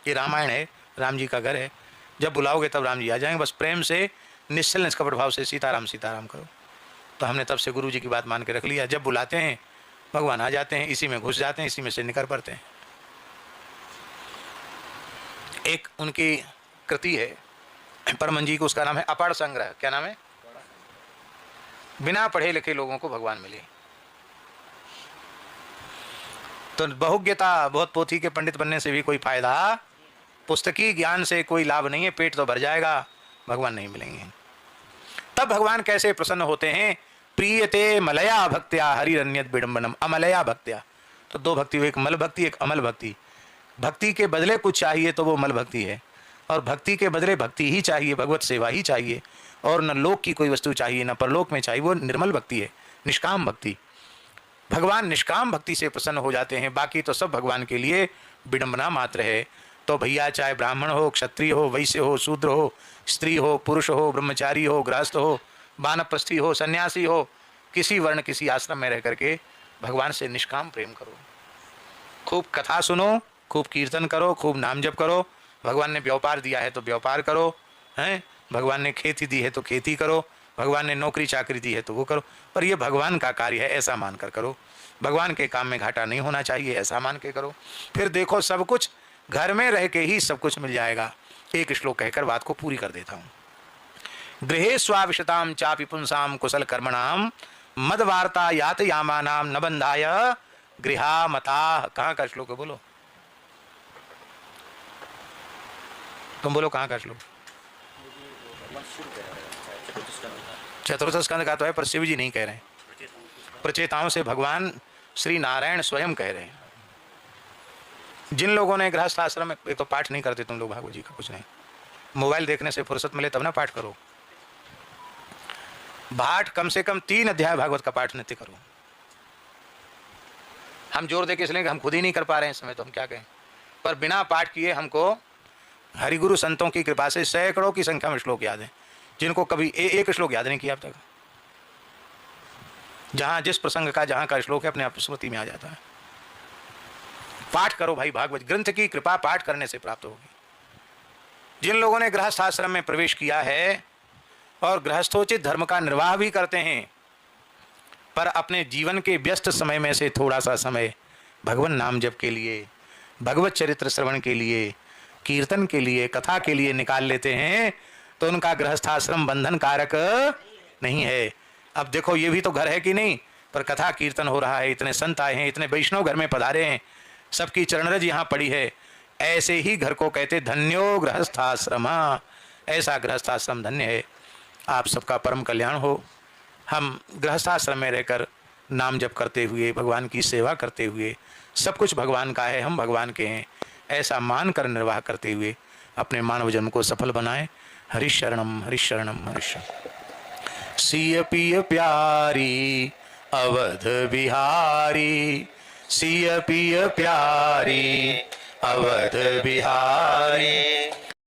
ये रामायण है, राम जी का घर है, जब बुलाओगे तब राम जी आ जाएंगे, बस प्रेम से निश्चल निष्कपट भाव से सीताराम सीताराम करो। तो हमने तब से गुरु जी की बात मान के रख लिया, जब बुलाते हैं भगवान आ जाते हैं, इसी में घुस जाते हैं, इसी में से निकल पड़ते हैं। एक उनकी कृति है परमन जी को, उसका नाम है अपार संग्रह। क्या नाम है? बिना पढ़े लिखे लोगों को भगवान मिले। तो बहुज्ञता, बहुत पोथी के पंडित बनने से भी कोई फायदा, पुस्तकी ज्ञान से कोई लाभ नहीं है। पेट तो भर जाएगा, भगवान नहीं मिलेंगे। तब भगवान कैसे प्रसन्न होते हैं? प्रीयते मलया भक्त्या हरिरन्यत विडंबनम। अमलया भक्त्या, तो दो भक्ति हुई, एक मल भक्ति एक अमल भक्ति। भक्ति के बदले कुछ चाहिए तो वो मल भक्ति है, और भक्ति के बदले भक्ति ही चाहिए, भगवत सेवा ही चाहिए, और न लोक की कोई वस्तु चाहिए न परलोक में चाहिए, वो निर्मल भक्ति है, निष्काम भक्ति। भगवान निष्काम भक्ति से प्रसन्न हो जाते हैं, बाकी तो सब भगवान के लिए विडंबना मात्र है। तो भैया चाहे ब्राह्मण हो, क्षत्रिय हो, वैश्य हो, शूद्र हो, स्त्री हो, पुरुष हो, ब्रह्मचारी हो, गृहस्थ हो, वानप्रस्थी हो, सन्यासी हो, किसी वर्ण किसी आश्रम में रह करके भगवान से निष्काम प्रेम करो। खूब कथा सुनो, खूब कीर्तन करो, खूब नाम जप करो। भगवान ने व्यापार दिया है तो व्यापार करो, हैं? भगवान ने खेती दी है तो खेती करो, भगवान ने नौकरी चाकरी दी है तो वो करो, पर ये भगवान का कार्य है ऐसा मान कर करो। भगवान के काम में घाटा नहीं होना चाहिए ऐसा मान के करो। फिर देखो सब कुछ घर में रह के ही सब कुछ मिल जाएगा। एक श्लोक कहकर बात को पूरी कर देता हूँ। गृहे स्वाविशताम चापि पुंसाम कुशल कर्मणाम मद वार्ता यात यामानाम न बंधाय गृहा मता। कहाँ का श्लोक है? बोलो, तुम बोलो कहाँ का श्लोक? चतुर्थ स्कंद का तो है, पर शिव जी नहीं कह रहे हैं, प्रचेताओं से भगवान श्री नारायण स्वयं कह रहे हैं। जिन लोगों ने गृहस्थ आश्रम में, एक तो पाठ नहीं करते तुम लोग भागवत जी का, कुछ नहीं, मोबाइल देखने से फुर्सत मिले तब ना पाठ करो। पाठ कम से कम 3 अध्याय भागवत का पाठ नित्य करो। हम जोर दे के इसलिए हम खुद ही नहीं कर पा रहे हैं इस समय, तो हम क्या कहें, पर बिना पाठ किए हमको हरिगुरु संतों की कृपा से सैकड़ों की संख्या में श्लोक याद है, जिनको कभी एक श्लोक याद नहीं किया अब तक। जहां जिस प्रसंग का जहां का श्लोक है अपने आप स्मृति में आ जाता है। पाठ करो भाई, भागवत ग्रंथ की कृपा पाठ करने से प्राप्त होगी। जिन लोगों ने गृहस्थ आश्रम में प्रवेश किया है और गृहस्थोचित धर्म का निर्वाह भी करते हैं, पर अपने जीवन के व्यस्त समय में से थोड़ा सा समय भगवान नाम जप के लिए, भगवत चरित्र श्रवण के लिए, कीर्तन के लिए, कथा के लिए निकाल लेते हैं, तो उनका गृहस्थाश्रम बंधन कारक नहीं है। अब देखो ये भी तो घर है कि नहीं, पर कथा कीर्तन हो रहा है, इतने संत आए हैं, इतने वैष्णव घर में पधारे हैं, सबकी चरणरज यहाँ पड़ी है। ऐसे ही घर को कहते धन्यो गृहस्थाश्रम, ऐसा गृहस्थाश्रम धन्य है। आप सबका परम कल्याण हो। हम गृहस्थाश्रम में रहकर नाम जप करते हुए, भगवान की सेवा करते हुए, सब कुछ भगवान का है, हम भगवान के हैं, ऐसा मान कर निर्वाह करते हुए अपने मानव जन्म को सफल बनाएं। हरिशरणम हरिशरणम हरिशरणम। सिय पिय प्यारी अवध बिहारी, सिय पिय प्यारी अवध बिहारी,